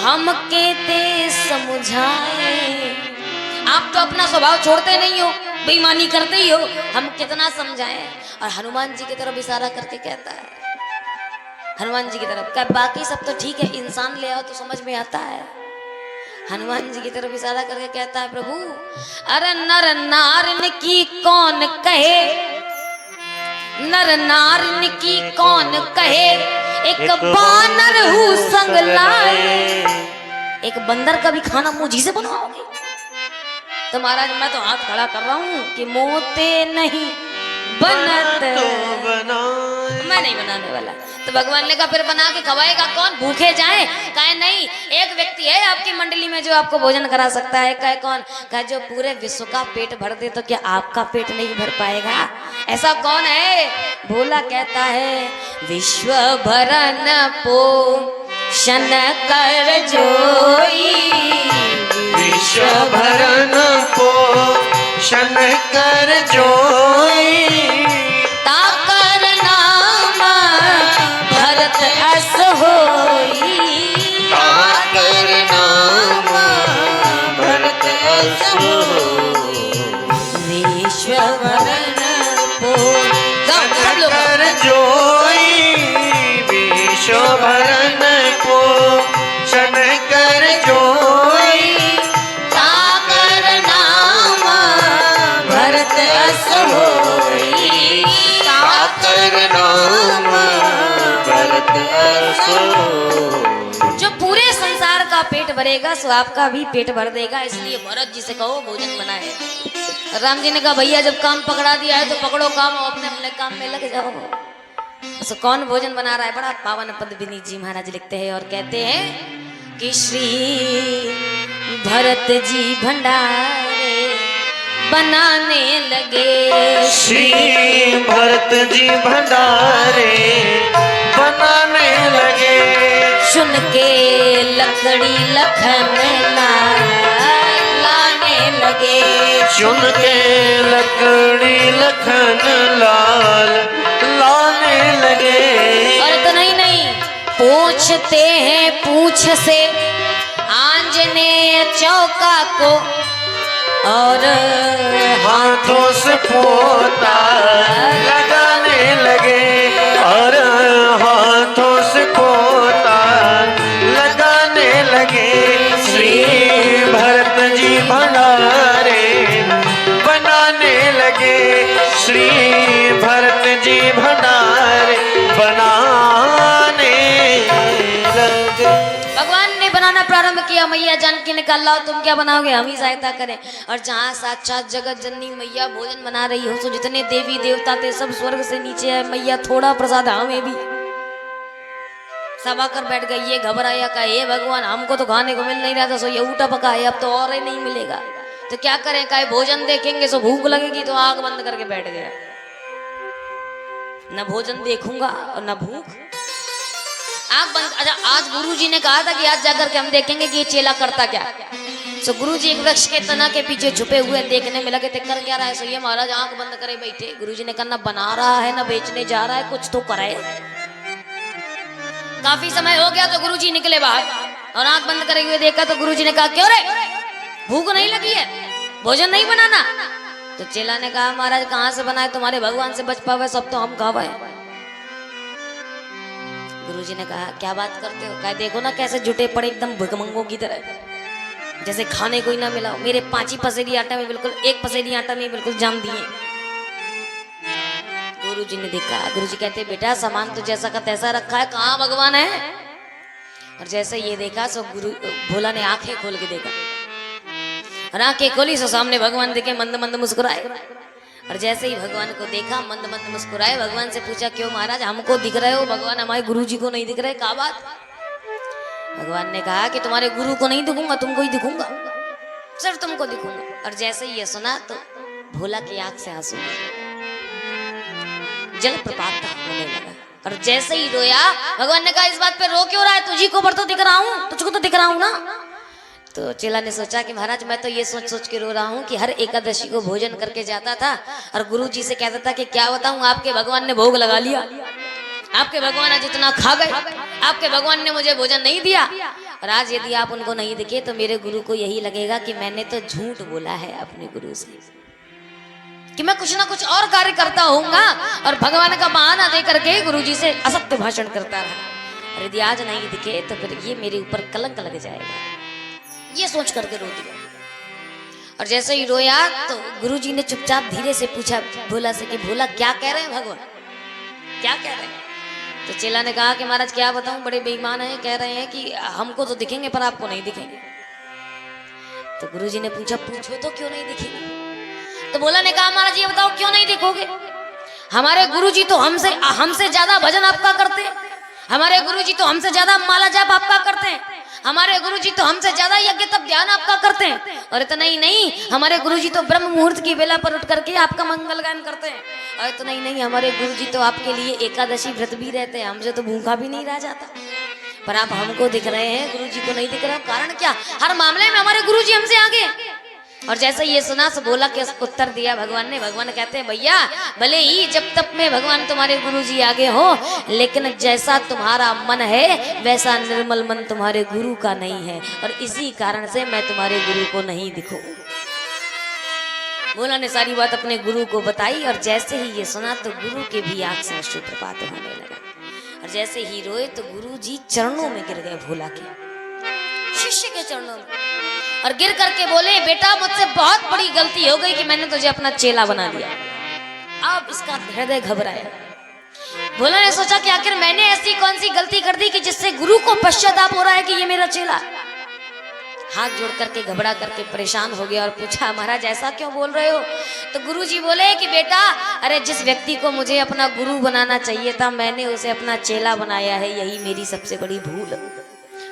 हम कहते समझाए। आप तो अपना स्वभाव छोड़ते नहीं हो, बेईमानी करते ही हो, हम कितना समझाएं। और हनुमान जी की तरफ इशारा करके कहता है, हनुमान जी की तरफ क्या बाकी सब तो ठीक है, इंसान ले आओ तो समझ में आता है। हनुमान जी की तरफ इशारा करके कहता है प्रभु अरे नर नारन की कौन कहे, नर नारन की कौन कहे, एक बानर हूँ संग लाए। एक बंदर का भी खाना मुझी से बनवाओगे? तो महाराज मैं तो हाथ खड़ा कर रहा हूँ कि मोते नहीं बनत, मैं नहीं बनाने वाला। तो भगवान ने कहा फिर बना के खवाएगा कौन? भूखे जाए? कहे नहीं, एक व्यक्ति है आपकी मंडली में जो आपको भोजन करा सकता है। कहे कौन? कहे जो पूरे विश्व का पेट भर दे, तो क्या आपका पेट नहीं भर पाएगा? ऐसा कौन है? भोला कहता है विश्व भरन पोषण कर जोई, विश्व भरन पोषण कर जोई, ताकर नाम भरत अस होई, ताकर नाम भरत अस होई, विश्व भरन पोषण कर जोई, विश्व भरन पोषण कर जोई, ताकर नाम भरत अस होई, ताकर नाम भरत अस होई। जो पूरे संसार का पेट भरेगा सो आपका भी पेट भर देगा। इसलिए भरत जी से कहो भोजन बनाए। राम जी ने कहा भैया जब काम पकड़ा दिया है तो पकड़ो काम और अपने अपने काम में लग जाओ। सो कौन भोजन बना रहा है? बड़ा पावन पद विनीत जी महाराज लिखते हैं और कहते हैं कि श्री भरत जी भंडारे बनाने लगे, श्री भरत जी भंडारे बनाने लगे, सुन के लकड़ी लखन लाने लगे, चुन के लकड़ी लखन लाल लाने लगे। और तो नहीं पूछते हैं पूछ से आंजनेय चौका को, और हाथों से पोता लगाने लगे, और हाथों से पोता लगाने लगे। श्री भरत जी भंडारे बनाने लगे, श्री भरत जी भंडारे बनाने लगे। भगवान ने बनाना प्रारंभ किया। भैया मैया जानकी निकाल लाओ, तुम क्या बनाओगे, हम ही सहायता करें। और जहाँ साक्षात जगत जननी मैया भोजन बना रही हो, तो जितने देवी देवता थे सब स्वर्ग से नीचे है, मैया थोड़ा प्रसाद हमें भी। सब आकर बैठ गई, ये घबराया का हे भगवान हमको तो खाने को मिल नहीं रहा था, सो ये ऊटा पका है, अब तो और ही नहीं मिलेगा, तो क्या करें, का भोजन देखेंगे सो भूख लगेगी, तो आंख बंद करके बैठ गया, न भोजन देखूंगा और न भूख, आंख बंद। अच्छा, आज गुरुजी ने कहा था कि आज जाकर के हम देखेंगे कि ये चेला करता क्या। सो गुरुजी एक वृक्ष के तना के पीछे छुपे हुए देखने में लगे थे, कर क्या रहा है। सो ये महाराज आंख बंद करे बैठे। गुरुजी ने कहा ना बना रहा है ना बेचने जा रहा है, कुछ तो करे। काफी समय हो गया तो गुरुजी निकले बाहर और आंख बंद करे हुए देखा तो गुरुजी ने कहा क्यों रे, भूख नहीं लगी है, भोजन नहीं बनाना। तो चेला ने कहा महाराज कहाँ से बनाए, तुम्हारे भगवान से बच पावे, सब तो हम खावे। गुरुजी ने कहा क्या बात करते हो, कहा देखो ना कैसे जुटे पड़े एकदम भिखमंगों की तरह, जैसे खाने को ही ना मिला। मेरे 5 ही पसेरी आटा में बिल्कुल 1 पसेरी आटा में बिल्कुल जान दिए। गुरुजी ने देखा, गुरुजी कहते बेटा सामान तो जैसा का तैसा रखा है, कहाँ भगवान है। और जैसे ये देखा सो गुरु भोला ने आंखें खोल के देखा, और आंखें खोली सो सामने भगवान देखे, मंद मंद मुस्कुराए। और जैसे ही भगवान को देखा मंद मंद मुस्कुराए। भगवान से पूछा क्यों महाराज हमको दिख रहे हो, भगवान हमारे गुरुजी को नहीं दिख रहे, क्या बात। भगवान ने कहा कि तुम्हारे गुरु को नहीं दिखूंगा, तुमको ही दिखूंगा, सिर्फ तुमको दिखूंगा। और जैसे ही ये सुना तो भोला की आंख से आंसू जल प्रपात होने लगा। और जैसे ही रोया भगवान ने कहा इस बात पे रो क्यों रहा है, तुझी को पर तो दिख रहा हूँ, तुझको तो दिख रहा हूँ ना। तो चेला ने सोचा कि महाराज मैं तो ये सोच सोच के रो रहा हूँ कि हर एकादशी को भोजन करके जाता था और गुरुजी से कहता था कि क्या बताऊँ आपके भगवान ने भोग लगा लिया, आपके भगवान आज इतना खा गए, आपके भगवान ने मुझे भोजन नहीं दिया। और आज यदि आप उनको नहीं दिखे तो मेरे गुरु को यही लगेगा कि मैंने तो झूठ बोला है अपने गुरु से, कि मैं कुछ ना कुछ और कार्य करता होऊंगा और भगवान का बहाना दे करके गुरुजी से असत्य भाषण करता रहा। और यदि आज नहीं दिखे तो फिर ये मेरे ऊपर कलंक लग जाएगा, ये सोच करके रो दिया। और जैसे ही रोया तो गुरुजी ने चुपचाप धीरे से पूछा भोला से कि भोला क्या कह रहे हैं भगवान, क्या कह रहे हैं। तो चेला ने कहा कि महाराज क्या बताऊं, बड़े बेईमान हैं, कह रहे हैं कि हमको तो दिखेंगे पर आपको नहीं दिखेंगे। तो गुरुजी ने पूछा पूछो तो क्यों नहीं दिखेंगे। तो भोला ने कहा महाराज ये बताओ क्यों नहीं दिखोगे, हमारे गुरुजी तो हमसे ज्यादा भजन आपका करते हैं, हमारे गुरुजी तो हमसे ज्यादा माला जाप आपका करते हैं, हमारे गुरुजी तो हमसे ज्यादा यज्ञ तप ध्यान आपका करते हैं। और इतना ही नहीं हमारे गुरुजी तो ब्रह्म मुहूर्त की बेला पर उठ करके आपका मंगल गान करते हैं। और इतना ही नहीं हमारे गुरुजी तो आपके लिए एकादशी व्रत भी रहते हैं, हमसे तो भूखा भी नहीं रह जाता। पर आप हमको दिख रहे हैं, गुरुजी को नहीं दिख रहे, कारण क्या, हर मामले में हमारे गुरुजी हमसे आगे। और जैसे ये सुना तो बोला के उत्तर दिया भगवान ने। भगवान कहते हैं भैया भले ही जब तक में भगवान तुम्हारे गुरुजी आगे हो, लेकिन जैसा तुम्हारा मन है वैसा निर्मल मन तुम्हारे गुरु का नहीं है, और इसी कारण से मैं तुम्हारे गुरु को नहीं दिखूं। बोला ने सारी बात अपने गुरु को बताई। और जैसे ही ये सुना तो गुरु के भी आंख से अश्रुप्रपात होने लगा। और जैसे ही रोए तो गुरु जी चरणों में गिर गए, भोला के शिष्य के चरणों में, और गिर करके बोले बेटा मुझसे बहुत बड़ी गलती हो गई कि मैंने तुझे अपना चेला बना दिया। अब इसका हृदय घबराया। भोला ने सोचा कि आखिर मैंने ऐसी कौन सी गलती कर दी कि जिससे गुरु को पश्चाताप हो रहा है कि ये मेरा चेला। हाथ जोड़ करके घबरा करके परेशान हो गया और पूछा महाराज ऐसा क्यों बोल रहे हो। तो गुरुजी बोले कि बेटा अरे जिस व्यक्ति को मुझे अपना गुरु बनाना चाहिए था मैंने उसे अपना चेला बनाया है, यही मेरी सबसे बड़ी भूल।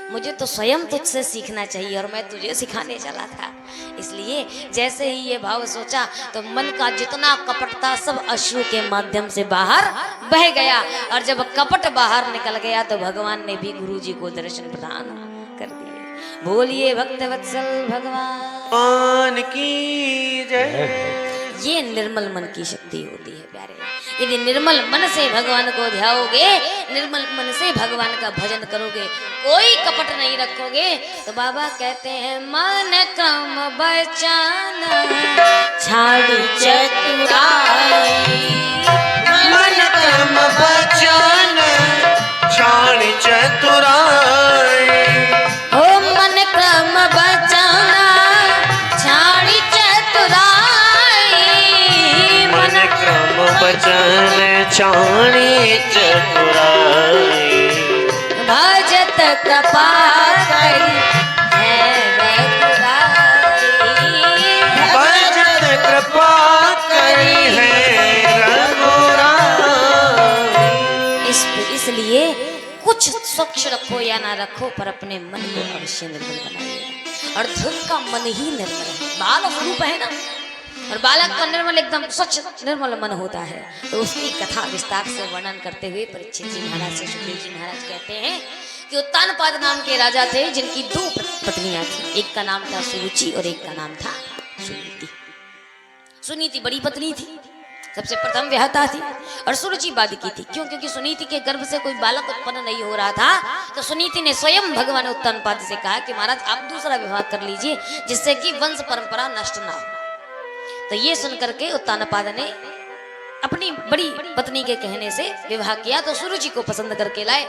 मुझे तो स्वयं तुझसे सीखना चाहिए और मैं तुझे सिखाने चला था। इसलिए जैसे ही ये भाव सोचा तो मन का जितना कपट था सब अश्रु के माध्यम से बाहर बह गया। और जब कपट बाहर निकल गया तो भगवान ने भी गुरुजी को दर्शन प्रदान कर दिए। बोलिए भक्तवत्सल भगवान की जय। ये निर्मल मन की शक्ति होती है प्यारे। यदि निर्मल मन से भगवान को ध्याओगे, निर्मल मन से भगवान का भजन करोगे, कोई कपट नहीं रखोगे, तो बाबा कहते हैं मन क्रम बचन छाड़ी चतुराई, मन क्रम बचन छाड़ी चतुराई, ओ मन क्रम बचन छाड़ी चतुराई, मन क्रम बचन छाड़ी चतुराई, भजत कृपा करी है कुछ स्वच्छ रखो या ना रखो, पर अपने मन को अवश्य निर्मल बनाइए। और ध्रुव का मन ही निर्मल है, बाल स्वरूप है ना, और बालक का निर्मल एकदम स्वच्छ निर्मल मन होता है। तो उसकी कथा विस्तार से वर्णन करते हुए परीक्षित जी महाराज से सुखदेव जी महाराज कहते हैं कि उत्तानपाद नाम के राजा थे, जिनकी 2 पत्नियां थी। एक का नाम था सुरुचि और एक का नाम था सुनीति। सुनीति बड़ी पत्नी थी, सबसे प्रथम विवाहिता थी, और सुरुचि बालिकी थी। क्यों? क्योंकि सुनीति के गर्भ से कोई बालक उत्पन्न नहीं हो रहा था, तो सुनीति ने स्वयं भगवान उत्तानपाद से कहा कि महाराज आप दूसरा विवाह कर लीजिए, जिससे कि वंश परंपरा नष्ट ना हो। तो ये सुनकर के उत्तानपाद ने अपनी बड़ी पत्नी के कहने से विवाह किया। तो सुरुचि को पसंद करके लाए,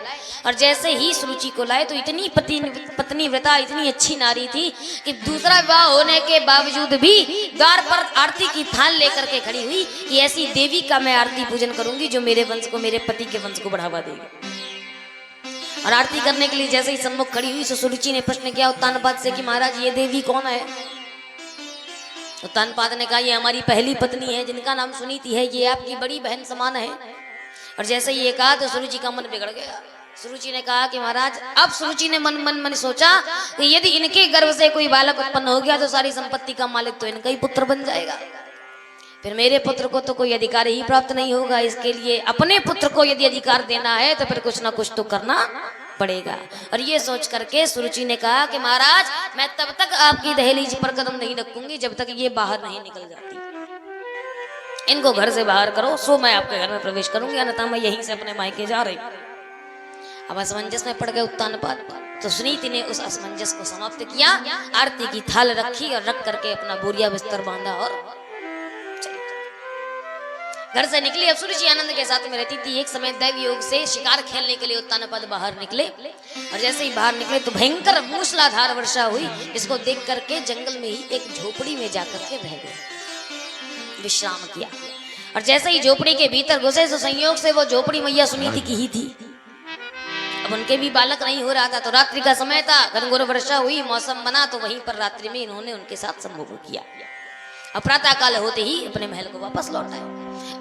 और जैसे ही सुरुचि को लाए तो इतनी पत्नी व्रता, इतनी अच्छी नारी थी कि दूसरा विवाह होने के बावजूद भी द्वार पर आरती की थाल लेकर के खड़ी हुई कि ऐसी देवी का मैं आरती पूजन करूंगी जो मेरे वंश को, मेरे पति के वंश को बढ़ावा देगी। और आरती करने के लिए जैसे ही सम्मुख खड़ी हुई तो सुरुचि ने प्रश्न किया उत्तानपाद से कि महाराज ये देवी कौन है? उत्तानपाद ने कहा ये हमारी पहली पत्नी है, जिनका नाम सुनीति है, ये आपकी बड़ी बहन समान है। और जैसे ये कहा तो सुरुचि का मन बिगड़ गया। सुरुचि ने कहा कि महाराज, अब सुरुचि ने मन सोचा कि यदि इनके गर्भ से कोई बालक उत्पन्न हो गया तो सारी संपत्ति का मालिक तो इनका ही पुत्र बन जाएगा, फिर मेरे पुत्र को तो कोई अधिकार ही प्राप्त नहीं होगा। इसके लिए अपने पुत्र को यदि अधिकार देना है तो फिर कुछ ना कुछ तो करना पड़ेगा। और ये सोच करके सुरुचि ने कहा कि महाराज मैं तब तक आपकी दहलीज पर कदम नहीं रखूंगी जब तक ये बाहर नहीं निकल जाती। इनको घर से बाहर करो, सो मैं आपके घर में प्रवेश करूंगी, अन्यथा मैं यहीं से अपने मायके जा रही। अब असमंजस में पड़ गए उत्तानपाद। तो सुनीति ने उस असमंजस को समाप्त किया, आरती की थाल रखी और रख करके अपना बोरिया बिस्तर बांधा और घर से निकली। अब सुरुचि आनंद के साथ में रहती थी। एक समय दैव योग से शिकार खेलने के लिए उत्तानपाद बाहर निकले, और जैसे ही बाहर निकले तो भयंकर मूसलाधार वर्षा हुई, जिसको देख करके जंगल में ही एक झोपड़ी में जाकर के रह गए, विश्राम किया। और जैसे ही झोपड़ी के भीतर घुसे तो संयोग से वो झोपड़ी मैया सुनीति की ही थी। अब उनके भी बालक नहीं हो रहा था, तो रात्रि का समय था, घनघोर वर्षा हुई, मौसम बना, तो वहीं पर रात्रि में इन्होंने उनके साथ संभोग किया। प्रातः काल होते ही अपने महल को वापस लौट आए।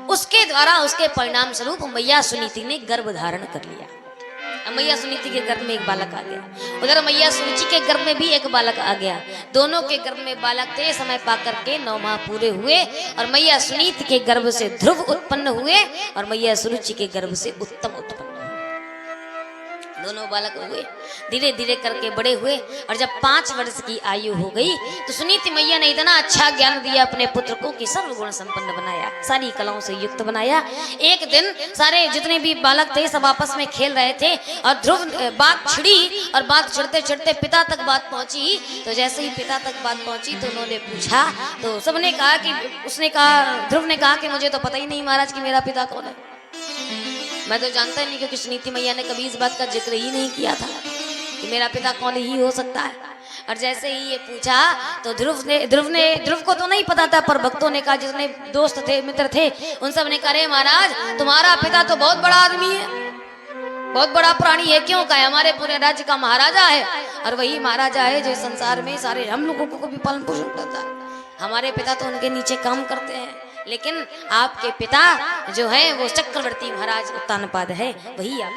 उसके द्वारा, उसके परिणाम स्वरूप मैया सुनीति ने गर्भ धारण कर लिया। मैया सुनीति के गर्भ में एक बालक आ गया, उधर मैया सुरुचि के गर्भ में भी एक बालक आ गया। दोनों के गर्भ में बालक थे। समय पाकर के 9 माह पूरे हुए और मैया सुनीति के गर्भ से ध्रुव उत्पन्न हुए और मैया सुरुचि के गर्भ से उत्तम उत्पन्न। दोनों बालक हुए, धीरे धीरे करके बड़े हुए, और जब 5 वर्ष की आयु हो गई तो सुनीति मैया ने इतना अच्छा ज्ञान दिया अपने पुत्र को कि सर्वगुण संपन्न बनाया, सारी कलाओं से युक्त बनाया। एक दिन सारे जितने भी बालक थे सब आपस में खेल रहे थे, और ध्रुव बात छिड़ी, और बात छिड़ते छिड़ते पिता तक बात पहुंची। तो जैसे ही पिता तक बात पहुंची तो उन्होंने पूछा, तो सबने कहा कि, उसने कहा, ध्रुव ने कहा कि मुझे तो पता ही नहीं महाराज कि मेरा पिता कौन है, मैं तो जानता ही नहीं, क्योंकि सुनीति मैया ने कभी इस बात का जिक्र ही नहीं किया था कि मेरा पिता कौन ही हो सकता है। और जैसे ही ये पूछा तो ध्रुव को तो नहीं पता था, पर भक्तों ने कहा, जितने दोस्त थे, मित्र थे, उन सब ने कहा महाराज तुम्हारा पिता तो बहुत बड़ा आदमी है, बहुत बड़ा प्राणी है। क्यों? कहा हमारे पूरे राज्य का महाराजा है, और वही महाराजा है जो संसार में सारे हम लोगों को भी पालन पोषण करता है। हमारे पिता तो उनके नीचे काम करते हैं, लेकिन आपके पिता जो है वो चक्रवर्ती महाराज उत्तानपाद है, वही आप